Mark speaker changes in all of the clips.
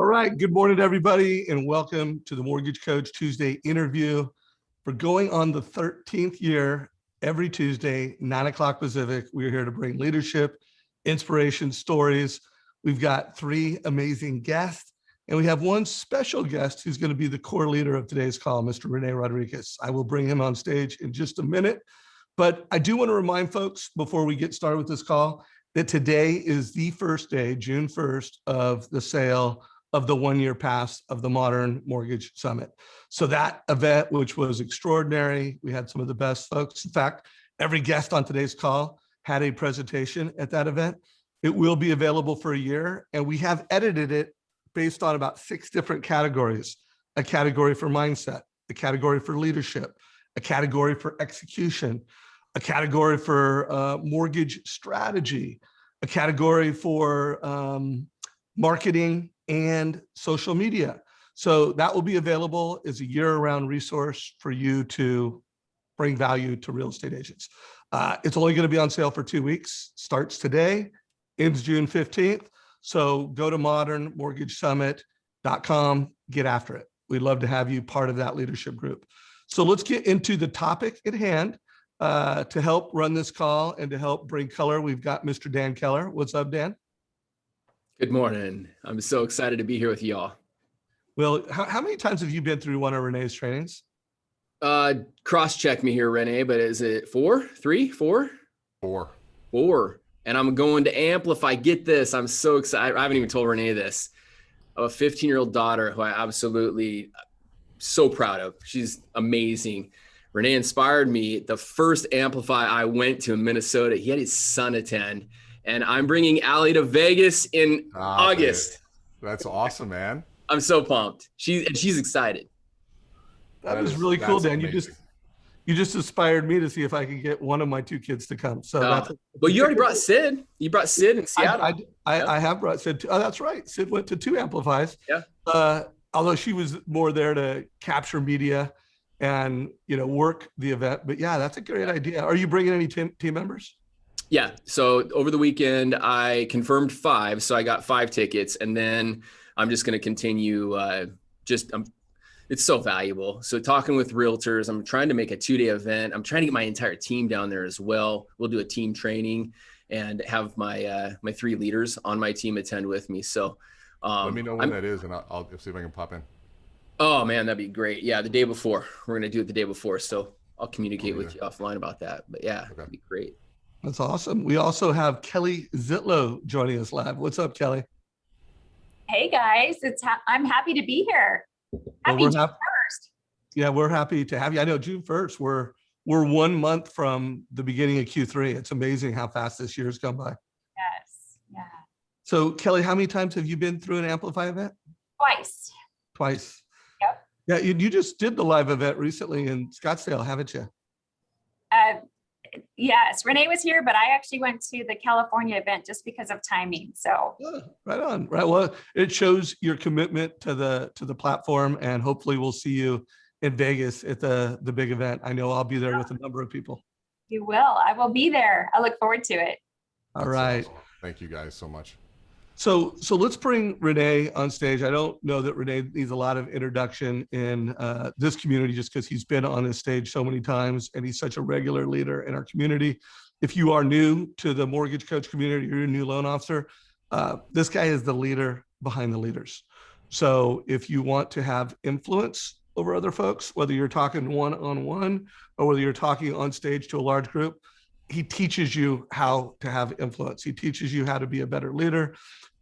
Speaker 1: All right. Good morning, everybody, and welcome to the Mortgage Coach Tuesday interview. For going on the 13th year, every Tuesday, 9 o'clock Pacific, we're here to bring leadership, inspiration, stories. We've got three amazing guests, and we have one special guest who's going to be the core leader of today's call, Mr. Rene Rodriquez. I will bring him on stage in just a minute, but I do want to remind folks before we get started with this call that today is the first day, June 1st, of the sale of the 1-year pass of the Modern Mortgage Summit. So that event, which was extraordinary, we had some of the best folks. In fact, every guest on today's call had a presentation at that event. It will be available for a year, and we have edited it based on about 6 different categories: a category for mindset, a category for leadership, a category for execution, a category for mortgage strategy, a category for marketing and social media. So that will be available as a year-round resource for you to bring value to real estate agents. It's only going to be on sale for 2 weeks. Starts today, ends June 15th. So go to modernmortgagesummit.com, get after it. We'd love to have you part of that leadership group. So let's get into the topic at hand. To help run this call and to help bring color, we've got Mr. Dan Keller. What's up, Dan?
Speaker 2: Good morning. I'm so excited to be here with y'all.
Speaker 1: Well, how many times have you been through one of Rene's trainings?
Speaker 2: Cross-check me here, Rene, but is it 4, 3, 4?
Speaker 3: 4.
Speaker 2: 4. And I'm going to Amplify. Get this. I'm so excited. I haven't even told Rene this. I have a 15-year-old daughter who I absolutely so proud of. She's amazing. Rene inspired me. The first Amplify I went to in Minnesota, he had his son attend. And I'm bringing Allie to Vegas in August.
Speaker 3: That's awesome, man.
Speaker 2: I'm so pumped. She's excited.
Speaker 1: That was really cool, Dan.
Speaker 3: Amazing.
Speaker 1: You just inspired me to see if I could get one of my 2 kids to come. So
Speaker 2: but you already brought Sid. You brought Sid in Seattle.
Speaker 1: I have brought Sid. Oh, that's right. Sid went to 2 Amplifies.
Speaker 2: Yeah.
Speaker 1: Although she was more there to capture media and work the event. But yeah, that's a great idea. Are you bringing any team members?
Speaker 2: Yeah. So over the weekend, I confirmed 5. So I got 5 tickets, and then I'm just going to continue. It's so valuable. So talking with realtors, I'm trying to make a 2-day event. I'm trying to get my entire team down there as well. We'll do a team training and have my 3 leaders on my team attend with me. So
Speaker 3: let me know when that is, and I'll see if I can pop in.
Speaker 2: Oh man, that'd be great. Yeah, the day before. We're going to do it the day before. So I'll communicate with you offline about that. But yeah,
Speaker 3: okay.
Speaker 2: That'd be great.
Speaker 1: That's awesome. We also have Kelly Zitlow joining us live. What's up, Kelly?
Speaker 4: Hey guys, I'm happy to be here. Happy June 1st.
Speaker 1: Yeah, we're happy to have you. I know June 1st, we're 1 month from the beginning of Q3. It's amazing how fast this year's gone by.
Speaker 4: Yes, yeah.
Speaker 1: So Kelly, how many times have you been through an Amplify event?
Speaker 4: Twice.
Speaker 1: Yep. Yeah, you just did the live event recently in Scottsdale, haven't you?
Speaker 4: Yes, Rene was here, but I actually went to the California event just because of timing. So
Speaker 1: right on. Right. Well, it shows your commitment to the platform, and hopefully we'll see you in Vegas at the big event. I know I'll be there with a number of people.
Speaker 4: You will. I will be there. I look forward to it.
Speaker 1: All right.
Speaker 3: Awesome. Thank you guys so much.
Speaker 1: So let's bring Rene on stage. I don't know that Rene needs a lot of introduction in this community just because he's been on this stage so many times and he's such a regular leader in our community. If you are new to the mortgage coach community, you're a new loan officer, this guy is the leader behind the leaders. So if you want to have influence over other folks, whether you're talking one-on-one or whether you're talking on stage to a large group, he teaches you how to have influence. He teaches you how to be a better leader.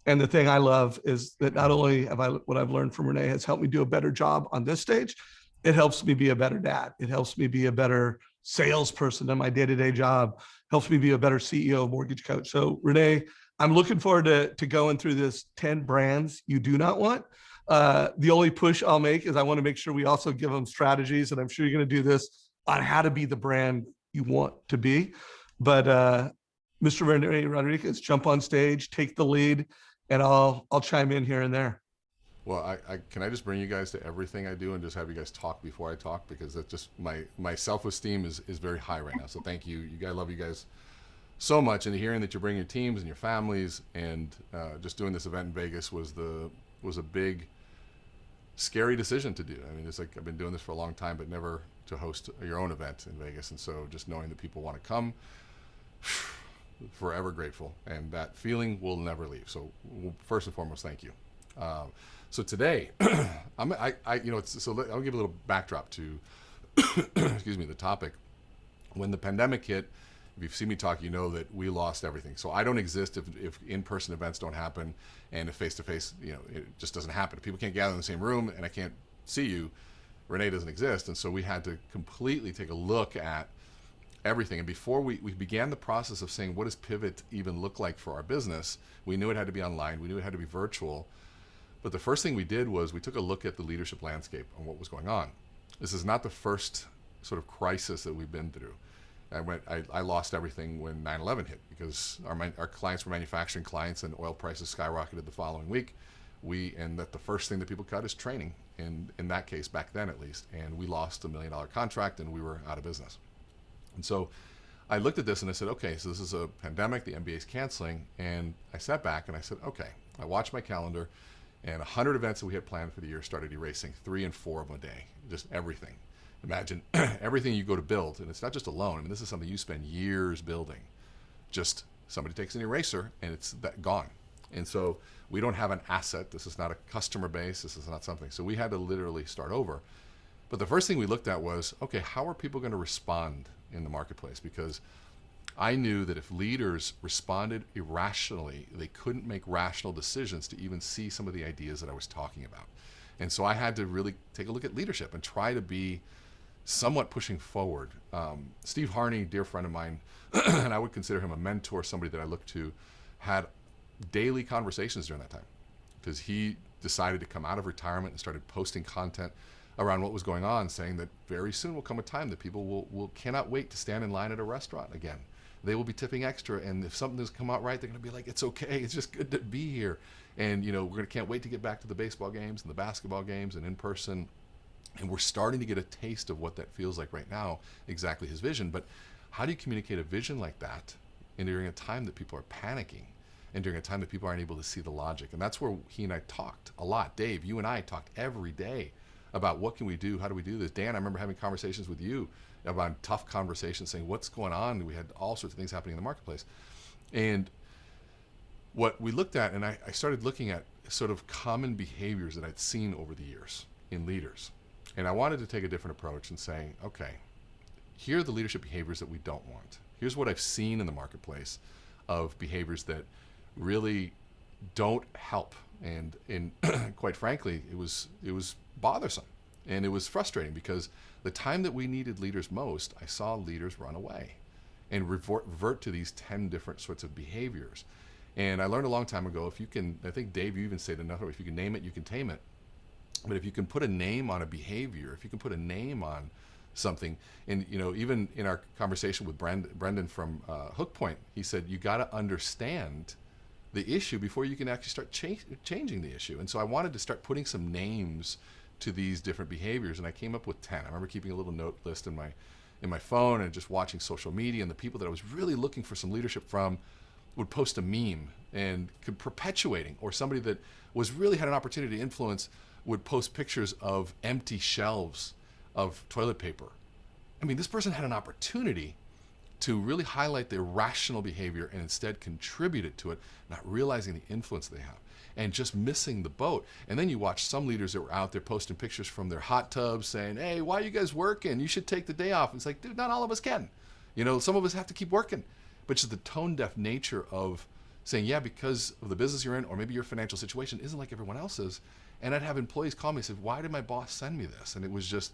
Speaker 1: And the thing I love is that not only have what I've learned from Rene has helped me do a better job on this stage, it helps me be a better dad. It helps me be a better salesperson in my day-to-day job, helps me be a better CEO, mortgage coach. So Rene, I'm looking forward to going through this 10 brands you do not want. The only push I'll make is I want to make sure we also give them strategies, and I'm sure you're going to do this on how to be the brand you want to be. But Mr. Rene Rodriquez, jump on stage, take the lead, and I'll chime in here and there.
Speaker 3: Well, can I just bring you guys to everything I do and just have you guys talk before I talk, because that's just my self-esteem is very high right now. So thank you. I love you guys so much, and hearing that you're bringing your teams and your families, and just doing this event in Vegas was was a big, scary decision to do. I mean, it's like I've been doing this for a long time, but never to host your own event in Vegas. And so just knowing that people want to come, forever grateful. And that feeling will never leave. So first and foremost, thank you. So today, I'll give a little backdrop to, excuse me, the topic. When the pandemic hit, if you've seen me talk, you know that we lost everything. So I don't exist if in-person events don't happen, and if face-to-face, it just doesn't happen. If people can't gather in the same room and I can't see you, Rene doesn't exist. And so we had to completely take a look at everything. And before we began the process of saying, what does pivot even look like for our business? We knew it had to be online. We knew it had to be virtual. But the first thing we did was we took a look at the leadership landscape and what was going on. This is not the first sort of crisis that we've been through. I lost everything when 9/11 hit because our clients were manufacturing clients and oil prices skyrocketed the following week. And that the first thing that people cut is training, in that case, back then at least. And we lost $1 million contract and we were out of business. And so I looked at this and I said, okay, so this is a pandemic, the NBA is canceling. And I sat back and I said, okay, I watched my calendar and 100 events that we had planned for the year started erasing 3 and 4 of them a day, just everything. Imagine everything you go to build, and it's not just a loan. I mean, this is something you spend years building. Just somebody takes an eraser and it's gone. And so we don't have an asset. This is not a customer base. This is not something. So we had to literally start over. But the first thing we looked at was, okay, how are people going to respond in the marketplace? Because I knew that if leaders responded irrationally, they couldn't make rational decisions to even see some of the ideas that I was talking about. And so I had to really take a look at leadership and try to be somewhat pushing forward. Steve Harney, dear friend of mine, and I would consider him a mentor, somebody that I look to, had daily conversations during that time because he decided to come out of retirement and started posting content around what was going on, saying that very soon will come a time that people will cannot wait to stand in line at a restaurant again. They will be tipping extra, and if something doesn't come out right, they're going to be like, it's okay, it's just good to be here. And can't wait to get back to the baseball games and the basketball games and in person. And we're starting to get a taste of what that feels like right now, exactly his vision. But how do you communicate a vision like that during a time that people are panicking and during a time that people aren't able to see the logic? And that's where he and I talked a lot. Dave, you and I talked every day about what can we do, how do we do this. Dan, I remember having conversations with you about tough conversations, saying what's going on. We had all sorts of things happening in the marketplace. And what we looked at, and I started looking at sort of common behaviors that I'd seen over the years in leaders. And I wanted to take a different approach and say, okay, here are the leadership behaviors that we don't want. Here's what I've seen in the marketplace of behaviors that really don't help. And quite frankly, it was bothersome and it was frustrating because the time that we needed leaders most, I saw leaders run away and revert to these 10 different sorts of behaviors. And I learned a long time ago, if you can, I think Dave, you even said another way, if you can name it, you can tame it. But if you can put a name on a behavior, if you can put a name on something, and even in our conversation with Brendan from Hook Point, he said, you got to understand the issue before you can actually start changing the issue. And so I wanted to start putting some names to these different behaviors, and I came up with 10. I remember keeping a little note list in my phone and just watching social media, and the people that I was really looking for some leadership from would post a meme and could perpetuating, or somebody that was really had an opportunity to influence would post pictures of empty shelves of toilet paper. I mean, this person had an opportunity to really highlight the irrational behavior and instead contribute it to it, not realizing the influence they have and just missing the boat. And then you watch some leaders that were out there posting pictures from their hot tubs saying, hey, why are you guys working? You should take the day off. And it's like, dude, not all of us can. Some of us have to keep working. But just the tone-deaf nature of saying, yeah, because of the business you're in, or maybe your financial situation isn't like everyone else's. And I'd have employees call me and say, why did my boss send me this? And it was just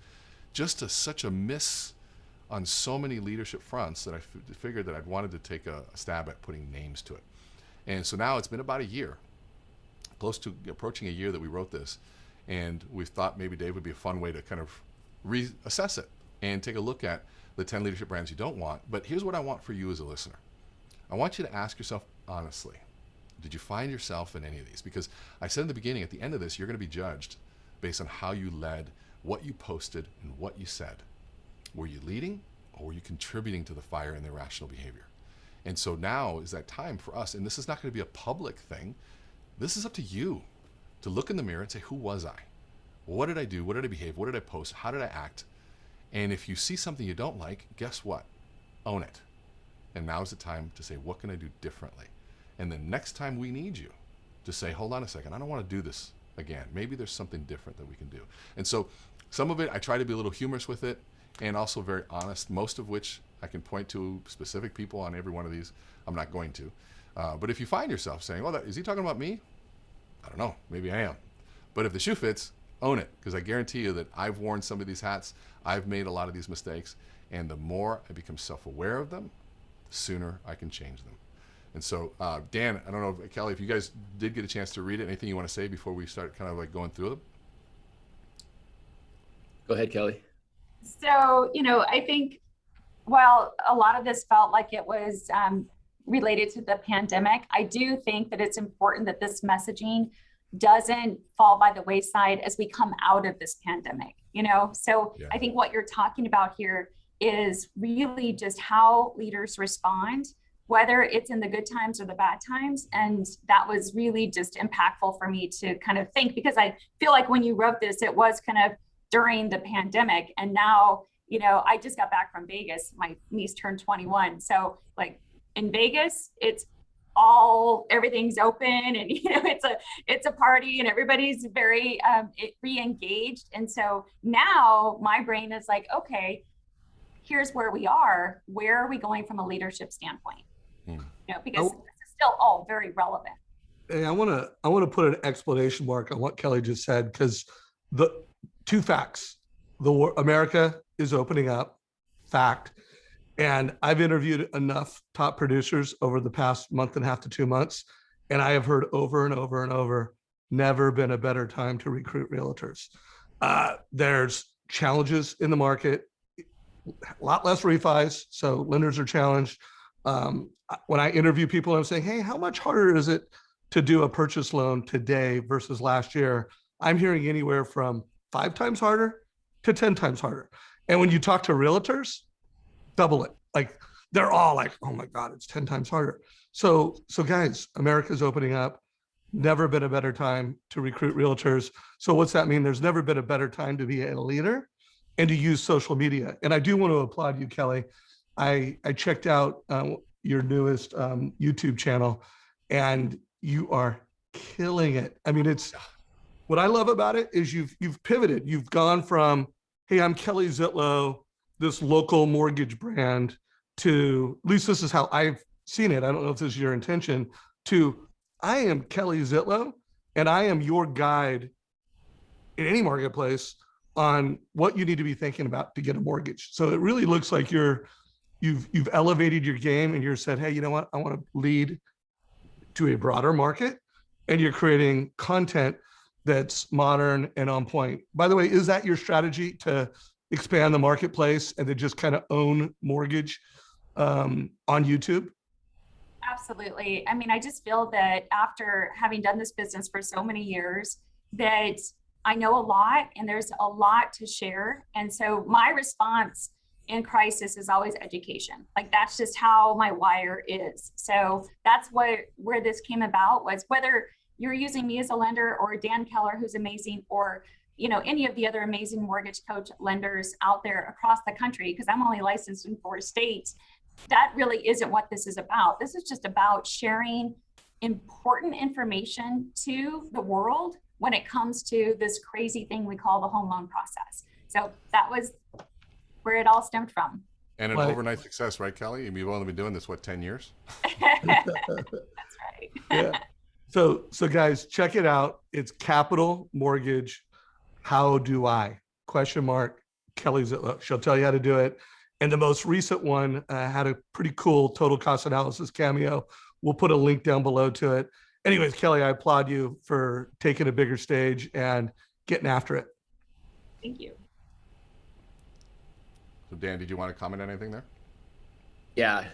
Speaker 3: such a miss on so many leadership fronts that I figured that I'd wanted to take a stab at putting names to it. And so now it's been about a year, close to approaching a year that we wrote this. And we thought maybe Dave would be a fun way to kind of reassess it and take a look at the 10 leadership brands you don't want. But here's what I want for you as a listener. I want you to ask yourself honestly, did you find yourself in any of these? Because I said in the beginning, at the end of this, you're going to be judged based on how you led, what you posted, and what you said. Were you leading, or were you contributing to the fire and the irrational behavior? And so now is that time for us, and this is not going to be a public thing. This is up to you. to look in the mirror and say, who was I? What did I do? What did I behave? What did I post? How did I act? And if you see something you don't like, guess what? Own it. And now's the time to say, what can I do differently? And the next time we need you to say, hold on a second, I don't want to do this again. Maybe there's something different that we can do. And so some of it, I try to be a little humorous with it and also very honest, most of which I can point to specific people on every one of these. I'm not going to. But if you find yourself saying, oh, is he talking about me? I don't know, maybe I am. But if the shoe fits, own it, because I guarantee you that I've worn some of these hats, I've made a lot of these mistakes, and the more I become self-aware of them, the sooner I can change them. And so, Dan, I don't know, Kelly, if you guys did get a chance to read it, anything you want to say before we start kind of like going through them?
Speaker 2: Go ahead, Kelly.
Speaker 4: So, I think while a lot of this felt like it was related to the pandemic, I do think that it's important that this messaging doesn't fall by the wayside as we come out of this pandemic, So
Speaker 3: Yeah.
Speaker 4: I think what you're talking about here is really just how leaders respond, whether it's in the good times or the bad times. And that was really just impactful for me to kind of think, because I feel like when you wrote this, it was kind of during the pandemic. And now, I just got back from Vegas. My niece turned 21. So like in Vegas, everything's open, and it's a party, and everybody's very re-engaged. And so now my brain is like, okay, here's where we are. Where are we going from a leadership standpoint? Because this is still all very relevant.
Speaker 1: Hey, I want to put an explanation mark on what Kelly just said, because the two facts: America is opening up, fact. And I've interviewed enough top producers over the past month and a half to 2 months, and I have heard over and over and over, never been a better time to recruit realtors. There's challenges in the market, a lot less refis, so lenders are challenged. When I interview people, I'm saying, hey, how much harder is it to do a purchase loan today versus last year? I'm hearing anywhere from 5 times harder to 10 times harder. And when you talk to realtors, double it. Like they're all like, oh my God, it's 10 times harder. So guys, America's opening up. Never been a better time to recruit realtors. So what's that mean? There's never been a better time to be a leader and to use social media. And I do want to applaud you, Kelly. I checked out your newest YouTube channel, and you are killing it. I mean, what I love about it is you've pivoted. You've gone from, hey, I'm Kelly Zitlow, this local mortgage brand, to, at least this is how I've seen it, I don't know if this is your intention, to I am Kelly Zitlow, and I am your guide in any marketplace on what you need to be thinking about to get a mortgage. So it really looks like you've elevated your game, and you're said, hey, you know what? I want to lead to a broader market, and you're creating content that's modern and on point. By the way, is that your strategy, to expand the marketplace and to just kind of own mortgage on YouTube?
Speaker 4: Absolutely. I mean, I just feel that after having done this business for so many years, that I know a lot and there's a lot to share. And so my response in crisis is always education. Like that's just how my wire is. So that's where this came about, was whether you're using me as a lender or Dan Keller, who's amazing, or any of the other amazing mortgage coach lenders out there across the country, because I'm only licensed in 4 states. That really isn't what this is about. This is just about sharing important information to the world when it comes to this crazy thing we call the home loan process. So that was where it all stemmed from.
Speaker 3: And an overnight success, right, Kelly? You've only been doing this, 10 years?
Speaker 4: That's right.
Speaker 1: Yeah. So guys, check it out. It's Capital Mortgage. How do I? ? Kelly Zitlow. She'll tell you how to do it. And the most recent one had a pretty cool total cost analysis cameo. We'll put a link down below to it. Anyways, Kelly, I applaud you for taking a bigger stage and getting after it.
Speaker 4: Thank you.
Speaker 3: So Dan, did you want to comment on anything there?
Speaker 2: Yeah,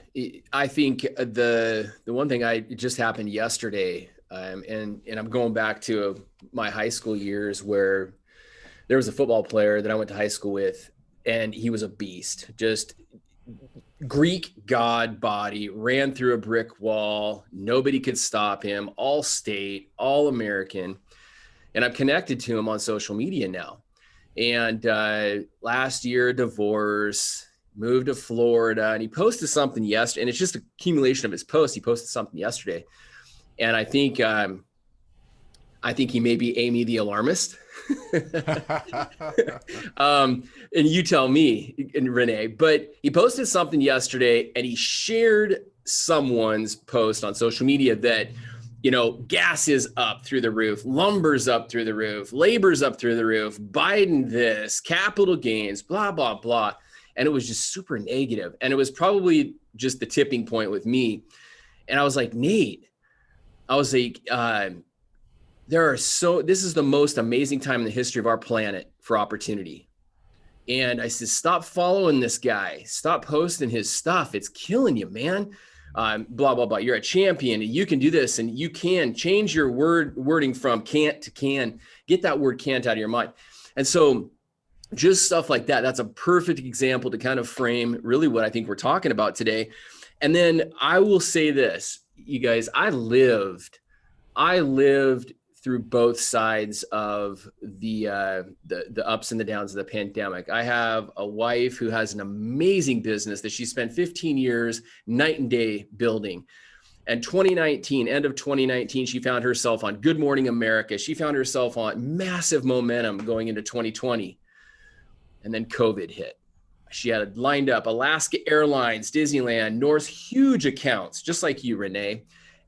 Speaker 2: I think the one thing it just happened yesterday, and I'm going back to my high school years, where there was a football player that I went to high school with, and he was a beast, just Greek god body, ran through a brick wall. Nobody could stop him, all state, all American. and I'm connected to him on social media now. And last year, divorce, moved to Florida, and he posted something yesterday, and it's just an accumulation of his posts. He posted something yesterday, and I think he may be Amy the alarmist. And you tell me, and Rene, but he posted something yesterday, and he shared someone's post on social media that, you know, gas is up through the roof, lumber's up through the roof, labor's up through the roof, Biden this, capital gains, blah, blah, blah. And it was just super negative. And it was probably just the tipping point with me. And I was like, Nate, I was like, this is the most amazing time in the history of our planet for opportunity. And I said, stop following this guy. Stop posting his stuff. It's killing you, man. Blah, blah, blah. You're a champion and you can do this, and you can change your wording from can't to can. Get that word can't out of your mind. And so just stuff like that. That's a perfect example to kind of frame really what I think we're talking about today. And then I will say this, you guys, I lived through both sides of the ups and the downs of the pandemic. I have a wife who has an amazing business that she spent 15 years night and day building. And end of 2019, she found herself on Good Morning America. She found herself on massive momentum going into 2020. And then COVID hit. She had lined up Alaska Airlines, Disneyland, Norse, huge accounts, just like you, Rene.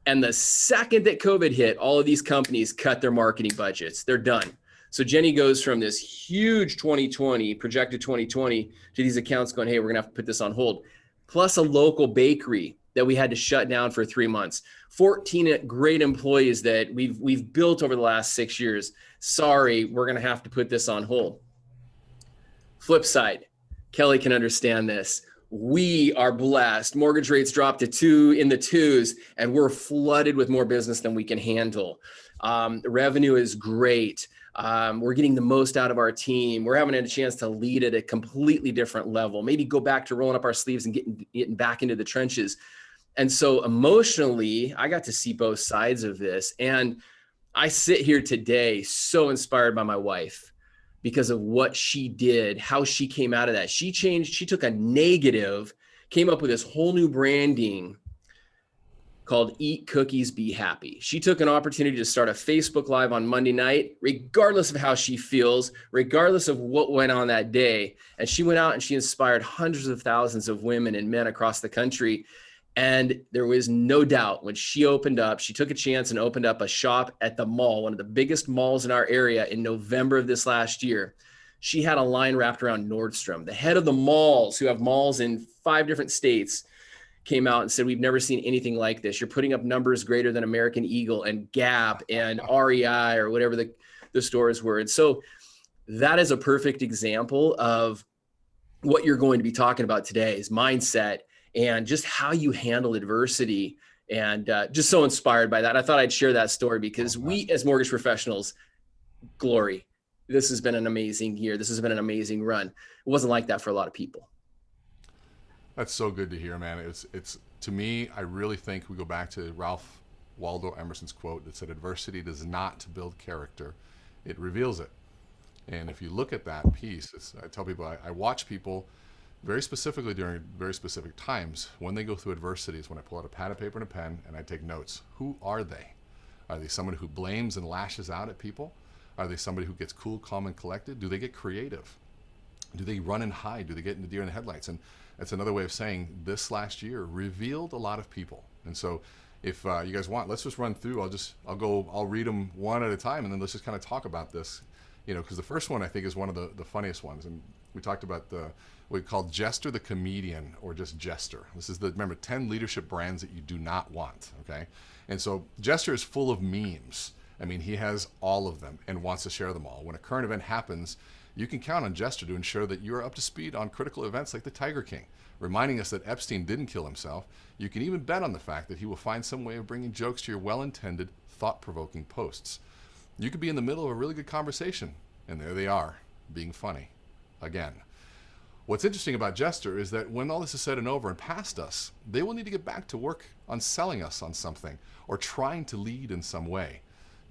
Speaker 2: And the second that COVID hit, all of these companies cut their marketing budgets. They're done. So Jenny goes from this huge 2020, projected 2020, to these accounts going, hey, we're going to have to put this on hold. Plus a local bakery that we had to shut down for 3 months. 14 great employees that we've built over the last 6 years. Sorry, we're going to have to put this on hold. Flip side, Kelly can understand this. We are blessed. Mortgage rates dropped to 2 in the 2s, and we're flooded with more business than we can handle. Revenue is great. We're getting the most out of our team. We're having a chance to lead at a completely different level. Maybe go back to rolling up our sleeves and getting back into the trenches. And so emotionally, I got to see both sides of this. And I sit here today so inspired by my wife, because of what she did, how she came out of that. She took a negative, came up with this whole new branding called Eat Cookies, Be Happy. She took an opportunity to start a Facebook Live on Monday night, regardless of how she feels, regardless of what went on that day. And she went out and she inspired hundreds of thousands of women and men across the country. And there was no doubt when she opened up, she took a chance and opened up a shop at the mall, one of the biggest malls in our area, in November of this last year. She had a line wrapped around Nordstrom. The head of the malls, who have malls in 5 different states, came out and said, we've never seen anything like this. You're putting up numbers greater than American Eagle and Gap and REI or whatever the stores were. And so that is a perfect example of what you're going to be talking about today, is mindset and just how you handle adversity. And just so inspired by that. I thought I'd share that story because we as mortgage professionals, glory. This has been an amazing year. This has been an amazing run. It wasn't like that for a lot of people.
Speaker 3: That's so good to hear, man. It's to me, I really think we go back to Ralph Waldo Emerson's quote that said, adversity does not build character, it reveals it. And if you look at that piece, I tell people, I watch people very specifically during very specific times when they go through adversities, when I pull out a pad of paper and a pen and I take notes. Who are they? Are they somebody who blames and lashes out at people? Are they somebody who gets cool, calm, and collected? Do they get creative? Do they run and hide? Do they get in the deer in the headlights? And that's another way of saying this last year revealed a lot of people. And so if you guys want, let's just run through. I'll read them one at a time, and then let's just kind of talk about this, because the first one I think is one of the funniest ones. And we talked about what we call Jester the Comedian, or just Jester. This is remember, 10 leadership brands that you do not want, okay? And so Jester is full of memes. I mean, he has all of them and wants to share them all. When a current event happens, you can count on Jester to ensure that you are up to speed on critical events like the Tiger King, reminding us that Epstein didn't kill himself. You can even bet on the fact that he will find some way of bringing jokes to your well-intended, thought-provoking posts. You could be in the middle of a really good conversation, and there they are, being funny again. What's interesting about Jester is that when all this is said and over and past us, they will need to get back to work on selling us on something or trying to lead in some way.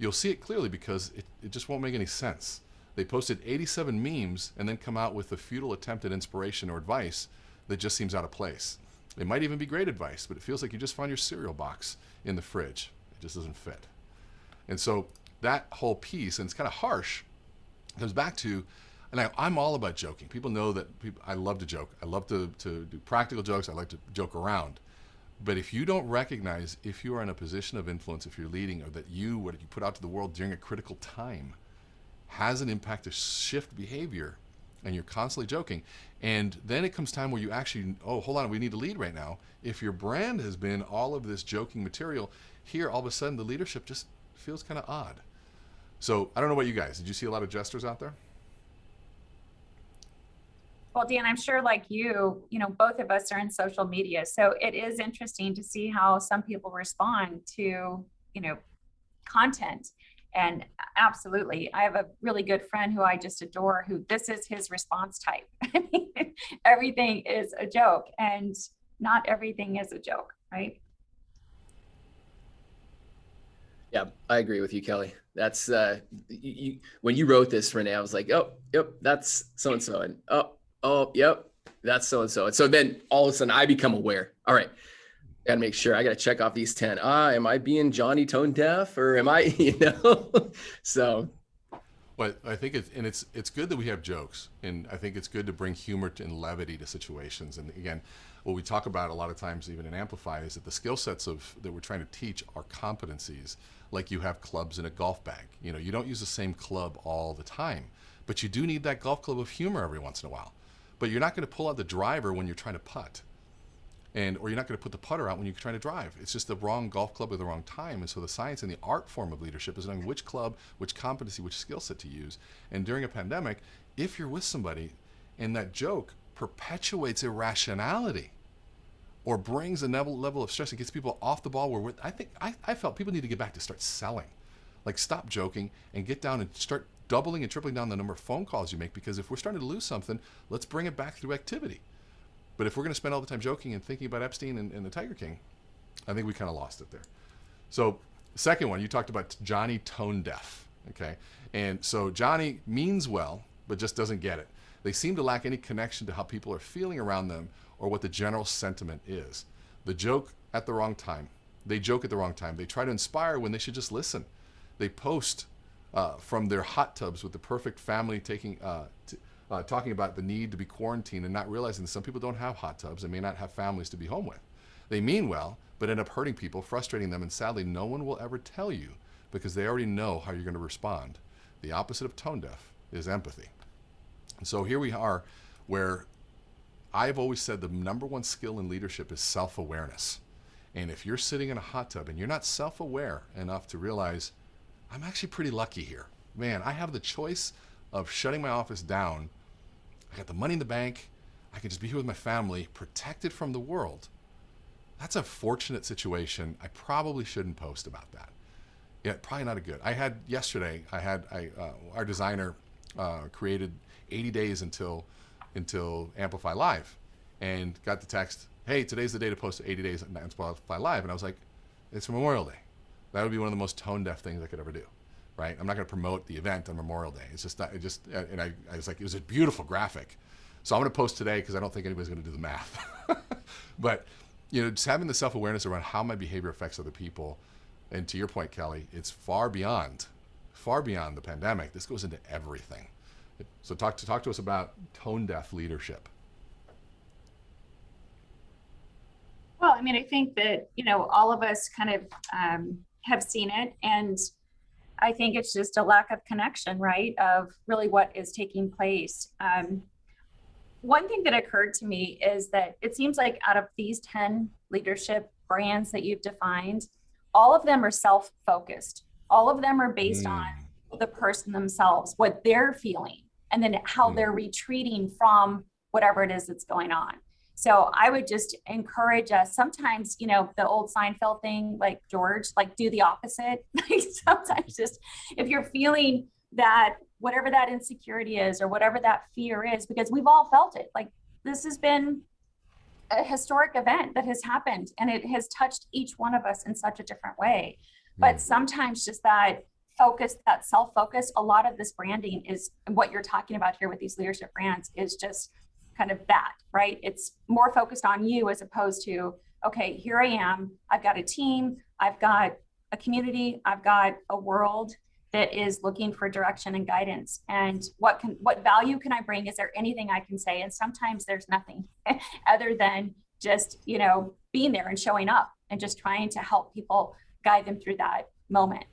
Speaker 3: you'll see it clearly because it just won't make any sense. They posted 87 memes and then come out with a futile attempt at inspiration or advice that just seems out of place. It might even be great advice, but it feels like you just found your cereal box in the fridge. It just doesn't fit. And so that whole piece, and it's kind of harsh, comes back to, and I'm all about joking. People know that I love to joke. I love to do practical jokes. I like to joke around. But if you don't recognize if you are in a position of influence, if you're leading, or that what you put out to the world during a critical time has an impact to shift behavior, and you're constantly joking, and then it comes time where you actually, oh, hold on, we need to lead right now. If your brand has been all of this joking material, here all of a sudden the leadership just feels kind of odd. So I don't know about you guys. Did you see a lot of jesters out there?
Speaker 4: Well, Dan, I'm sure like you know, both of us are in social media. So it is interesting to see how some people respond to, you know, content. And absolutely, I have a really good friend who I just adore, who this is his response type. I mean, everything is a joke, and not everything is a joke, right?
Speaker 2: Yeah, I agree with you, Kelly. That's when you wrote this, Rene, I was like, oh, yep, that's so-and-so. And oh, yep, that's so-and-so. And so then all of a sudden I become aware. All right, got to make sure I got to check off these 10. Am I being Johnny tone deaf, or am I, you know? So.
Speaker 3: Well, I think it's good that we have jokes, and I think it's good to bring humor and levity to situations. And again, what we talk about a lot of times, even in Amplify, is that the skill sets that we're trying to teach are competencies. Like you have clubs in a golf bag. You know, you don't use the same club all the time, but you do need that golf club of humor every once in a while. But you're not going to pull out the driver when you're trying to putt, or you're not going to put the putter out when you're trying to drive. It's just the wrong golf club at the wrong time. And so the science and the art form of leadership is knowing which club, which competency, which skill set to use. And during a pandemic, if you're with somebody and that joke perpetuates irrationality or brings a level of stress, it gets people off the ball, where I felt people need to get back to start selling. Like, stop joking and get down and start doubling and tripling down the number of phone calls you make, because if we're starting to lose something, let's bring it back through activity. But if we're going to spend all the time joking and thinking about Epstein and the Tiger King, I think we kind of lost it there. So the second one, you talked about Johnny tone deaf, okay? And so Johnny means well, but just doesn't get it. They seem to lack any connection to how people are feeling around them or what the general sentiment is. They joke at the wrong time. They try to inspire when they should just listen. They post from their hot tubs with the perfect family talking about the need to be quarantined and not realizing that some people don't have hot tubs and may not have families to be home with. They mean well, but end up hurting people, frustrating them, and sadly, no one will ever tell you because they already know how you're going to respond. The opposite of tone deaf is empathy. And so here we are, where I've always said the number one skill in leadership is self-awareness. And if you're sitting in a hot tub and you're not self-aware enough to realize, I'm actually pretty lucky here. Man, I have the choice of shutting my office down. I got the money in the bank. I can just be here with my family, protected from the world. That's a fortunate situation. I probably shouldn't post about that. Yeah, probably not a good. Yesterday, our designer created 80 days until Amplify Live, and got the text, hey, today's the day to post 80 days on Amplify Live. And I was like, it's Memorial Day. That would be one of the most tone deaf things I could ever do, right? I'm not going to promote the event on Memorial Day. It's just not, and I was like, it was a beautiful graphic. So I'm going to post today because I don't think anybody's going to do the math. But, you know, just having the self-awareness around how my behavior affects other people. And to your point, Kelly, it's far beyond the pandemic. This goes into everything. So talk to us about tone deaf leadership.
Speaker 4: Well, I mean, I think that, you know, all of us kind of have seen it, and I think it's just a lack of connection, right, of really what is taking place. One thing that occurred to me is that it seems like out of these 10 leadership brands that you've defined, all of them are self-focused. All of them are based on the person themselves, what they're feeling, and then how they're retreating from whatever it is that's going on. So I would just encourage us, sometimes, you know, the old Seinfeld thing, like George, like do the opposite. Like sometimes just, if you're feeling that, whatever that insecurity is, or whatever that fear is, because we've all felt it. Like, this has been a historic event that has happened, and it has touched each one of us in such a different way. But sometimes just that focus, that self-focus, a lot of this branding is what you're talking about here with these leadership brands is just kind of that, right? It's more focused on you as opposed to, okay, here I am, I've got a team, I've got a community, I've got a world that is looking for direction and guidance. And what value can I bring? Is there anything I can say? And sometimes there's nothing other than just, being there and showing up and just trying to help people, guide them through that moment.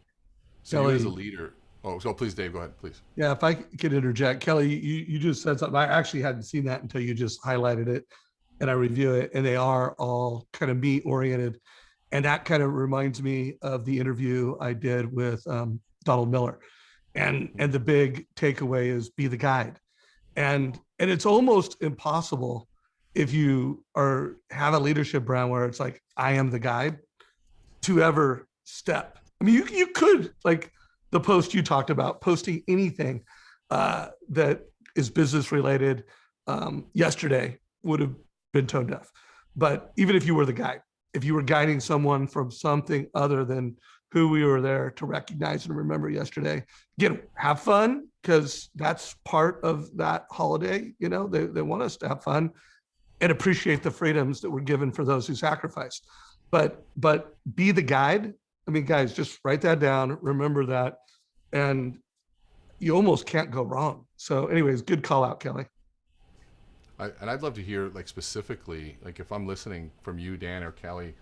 Speaker 3: So you
Speaker 1: Kelly,
Speaker 3: as a leader, so please, Dave, go ahead, please.
Speaker 1: yeah, if I could interject, Kelly, you just said something. I actually hadn't seen that until you just highlighted it, and I review it, and they are all kind of me oriented. And that kind of reminds me of the interview I did with Donald Miller. And the big takeaway is be the guide. And it's almost impossible if you have a leadership brand where it's like, I am the guide, to ever step. I mean, you could, like the post you talked about, posting anything that is business related yesterday would have been tone deaf. But even if you were the guide, if you were guiding someone from something other than who we were there to recognize and remember yesterday, again, have fun, because that's part of that holiday. They want us to have fun and appreciate the freedoms that were given for those who sacrificed. But be the guide. I mean, guys, just write that down, remember that, and you almost can't go wrong. So anyways, good call out, Kelly.
Speaker 3: And I'd love to hear, like, specifically, like, if I'm listening from you, Dan or Kelly,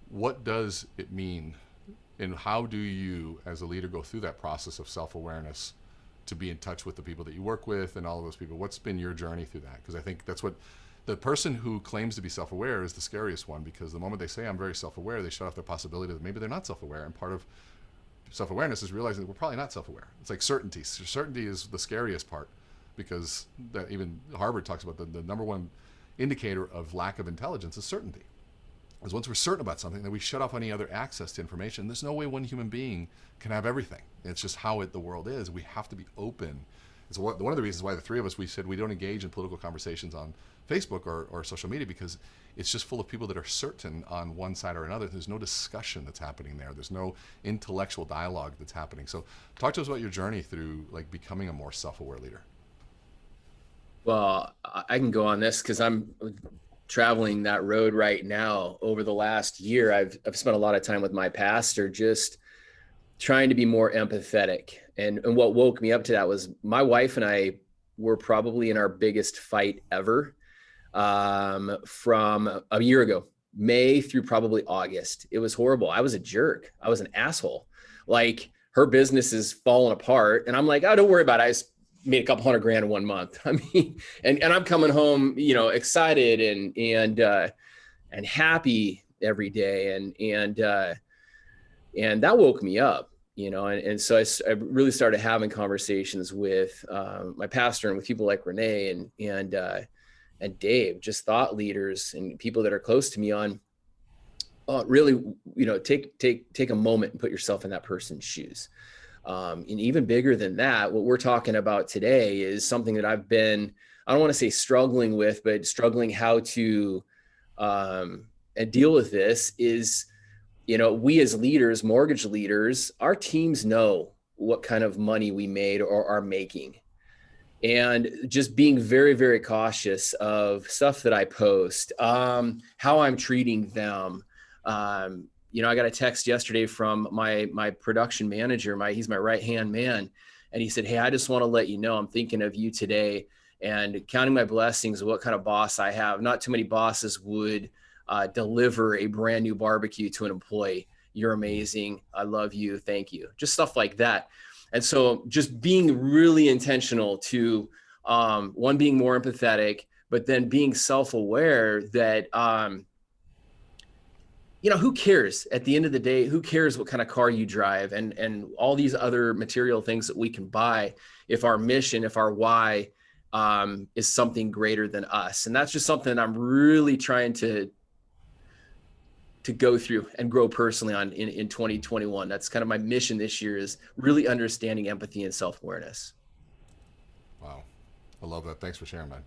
Speaker 3: what does it mean, and how do you as a leader go through that process of self-awareness to be in touch with the people that you work with and all of those people? What's been your journey through that? Because I think that's what the person who claims to be self-aware is the scariest one, because the moment they say I'm very self-aware, they shut off the possibility that maybe they're not self-aware. And part of self-awareness is realizing that we're probably not self-aware. It's like certainty. Certainty is the scariest part, because that even Harvard talks about the number one indicator of lack of intelligence is certainty. Because once we're certain about something, then we shut off any other access to information. There's no way one human being can have everything. It's just how the world is. We have to be open. It's one of the reasons why the three of us, we said we don't engage in political conversations on Facebook or social media, because it's just full of people that are certain on one side or another. There's no discussion that's happening there. There's no intellectual dialogue that's happening. So talk to us about your journey through, like, becoming a more self-aware leader.
Speaker 2: Well, I can go on this because I'm traveling that road right now. Over the last year, I've spent a lot of time with my pastor, just trying to be more empathetic. And what woke me up to that was my wife and I were probably in our biggest fight ever. From a year ago, May through probably August. It was horrible. I was a jerk. I was an asshole. Like, her business is falling apart. And I'm like, oh, don't worry about it. I just made a couple $100,000 in 1 month. I mean, and I'm coming home, excited and happy every day. And that woke me up, and so I really started having conversations with my pastor and with people like Rene and Dave, just thought leaders and people that are close to me on, really, take a moment and put yourself in that person's shoes. And even bigger than that, what we're talking about today is something that I've been, I don't want to say struggling with, but struggling how to deal with this is, we as leaders, mortgage leaders, our teams know what kind of money we made or are making. And just being very, very cautious of stuff that I post, how I'm treating them. I got a text yesterday from my production manager. He's my right-hand man. And he said, hey, I just want to let you know, I'm thinking of you today and counting my blessings of what kind of boss I have. Not too many bosses would deliver a brand new barbecue to an employee. You're amazing. I love you. Thank you. Just stuff like that. And so just being really intentional to, one, being more empathetic, but then being self-aware that, who cares at the end of the day? Who cares what kind of car you drive and all these other material things that we can buy if our mission, if our why is something greater than us. And that's just something I'm really trying to go through and grow personally on in 2021. That's kind of my mission this year, is really understanding empathy and self-awareness.
Speaker 3: Wow. I love that. Thanks for sharing, man.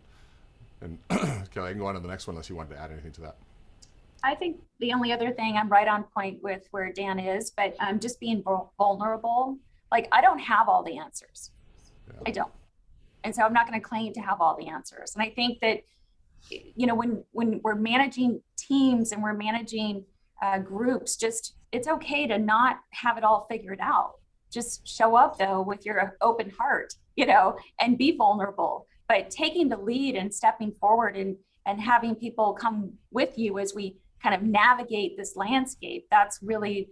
Speaker 3: And Kelly, I can go on to the next one unless you wanted to add anything to that.
Speaker 4: I think the only other thing, I'm right on point with where Dan is, but just being vulnerable Like, I don't have all the answers.
Speaker 3: Yeah.
Speaker 4: I don't. And so I'm not going to claim to have all the answers. And I think that, you know, when we're managing teams and we're managing groups, just, it's okay to not have it all figured out. Just show up though with your open heart, you know, and be vulnerable, but taking the lead and stepping forward and having people come with you as we kind of navigate this landscape. That's really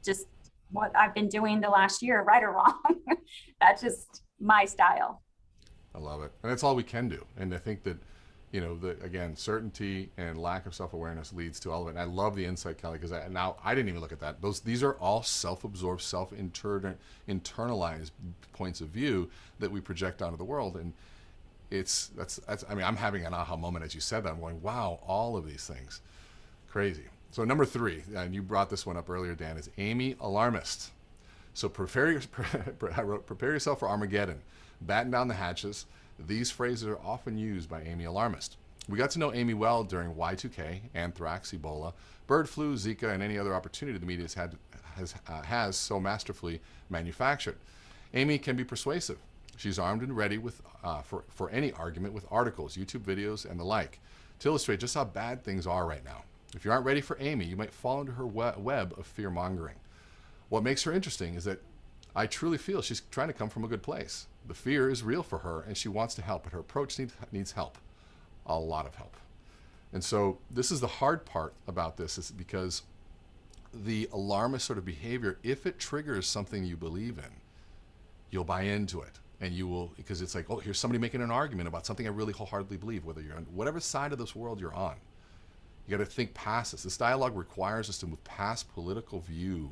Speaker 4: just what I've been doing the last year, right or wrong. That's just my style.
Speaker 3: I love it. And that's all we can do. And I think that, you know, again, certainty and lack of self-awareness leads to all of it. And I love the insight, Kelly, because I didn't even look at that. These are all self-absorbed, internalized points of view that we project onto the world. And I mean, I'm having an aha moment as you said that. I'm going, wow, all of these things. Crazy. So number 3, and you brought this one up earlier, Dan, is Amy Alarmist. So prepare yourself for Armageddon. Batten down the hatches. These phrases are often used by Amy Alarmist. We got to know Amy well during Y2K, anthrax, Ebola, bird flu, Zika, and any other opportunity the media has so masterfully manufactured. Amy can be persuasive. She's armed and ready for any argument with articles, YouTube videos, and the like, to illustrate just how bad things are right now. If you aren't ready for Amy, you might fall into her web of fear-mongering. What makes her interesting is that I truly feel she's trying to come from a good place. The fear is real for her, and she wants to help, but her approach needs help, a lot of help. And so this is the hard part about this, is because the alarmist sort of behavior, if it triggers something you believe in, you'll buy into it. And you will, because it's like, oh, here's somebody making an argument about something I really wholeheartedly believe, whether you're on whatever side of this world you're on. You got to think past this. This dialogue requires us to move past political view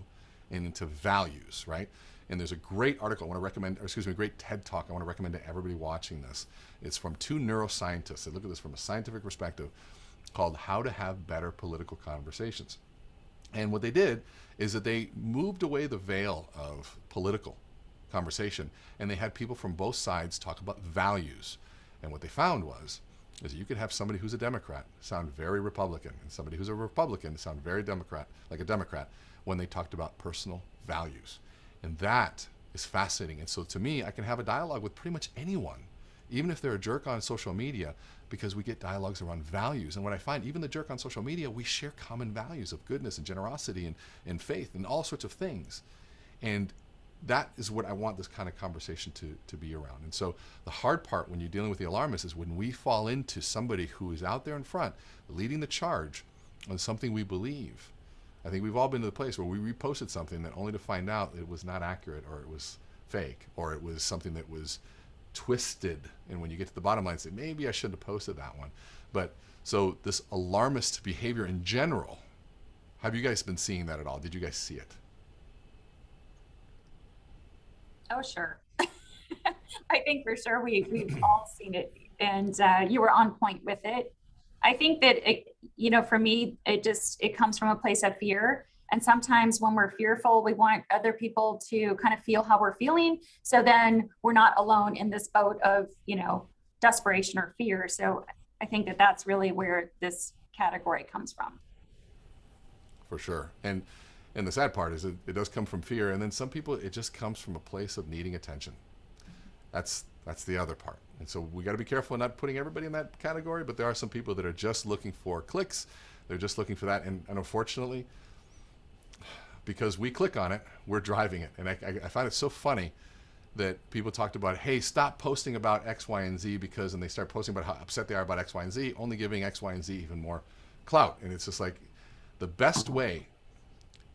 Speaker 3: and into values, right? And there's a great article I want to recommend, a great TED Talk I want to recommend to everybody watching this. It's from 2 neuroscientists. They look at this from a scientific perspective, called How to Have Better Political Conversations. And what they did is that they moved away the veil of political conversation, and they had people from both sides talk about values. And what they found is that you could have somebody who's a Democrat sound very Republican, and somebody who's a Republican sound very Democrat, like a Democrat, when they talked about personal values. And that is fascinating. And so to me, I can have a dialogue with pretty much anyone, even if they're a jerk on social media, because we get dialogues around values. And what I find, even the jerk on social media, we share common values of goodness and generosity and faith and all sorts of things. And that is what I want this kind of conversation to be around. And so the hard part when you're dealing with the alarmist is when we fall into somebody who is out there in front, leading the charge on something we believe. I think we've all been to the place where we reposted something that only to find out it was not accurate, or it was fake, or it was something that was twisted. And when you get to the bottom line, say, maybe I shouldn't have posted that one. But so this alarmist behavior in general, have you guys been seeing that at all? Did you guys see it?
Speaker 4: Oh, sure. I think for sure we've all seen it, and you were on point with it. I think that for me, it comes from a place of fear. And sometimes when we're fearful, we want other people to kind of feel how we're feeling. So then we're not alone in this boat of, desperation or fear. So I think that that's really where this category comes from.
Speaker 3: For sure. And the sad part is it does come from fear. And then some people, it just comes from a place of needing attention. That's the other part. And so we got to be careful not putting everybody in that category, but there are some people that are just looking for clicks. They're just looking for that. And unfortunately, because we click on it, we're driving it. And I find it so funny that people talked about, hey, stop posting about X, Y, and Z and they start posting about how upset they are about X, Y, and Z, only giving X, Y, and Z even more clout. And it's just like the best way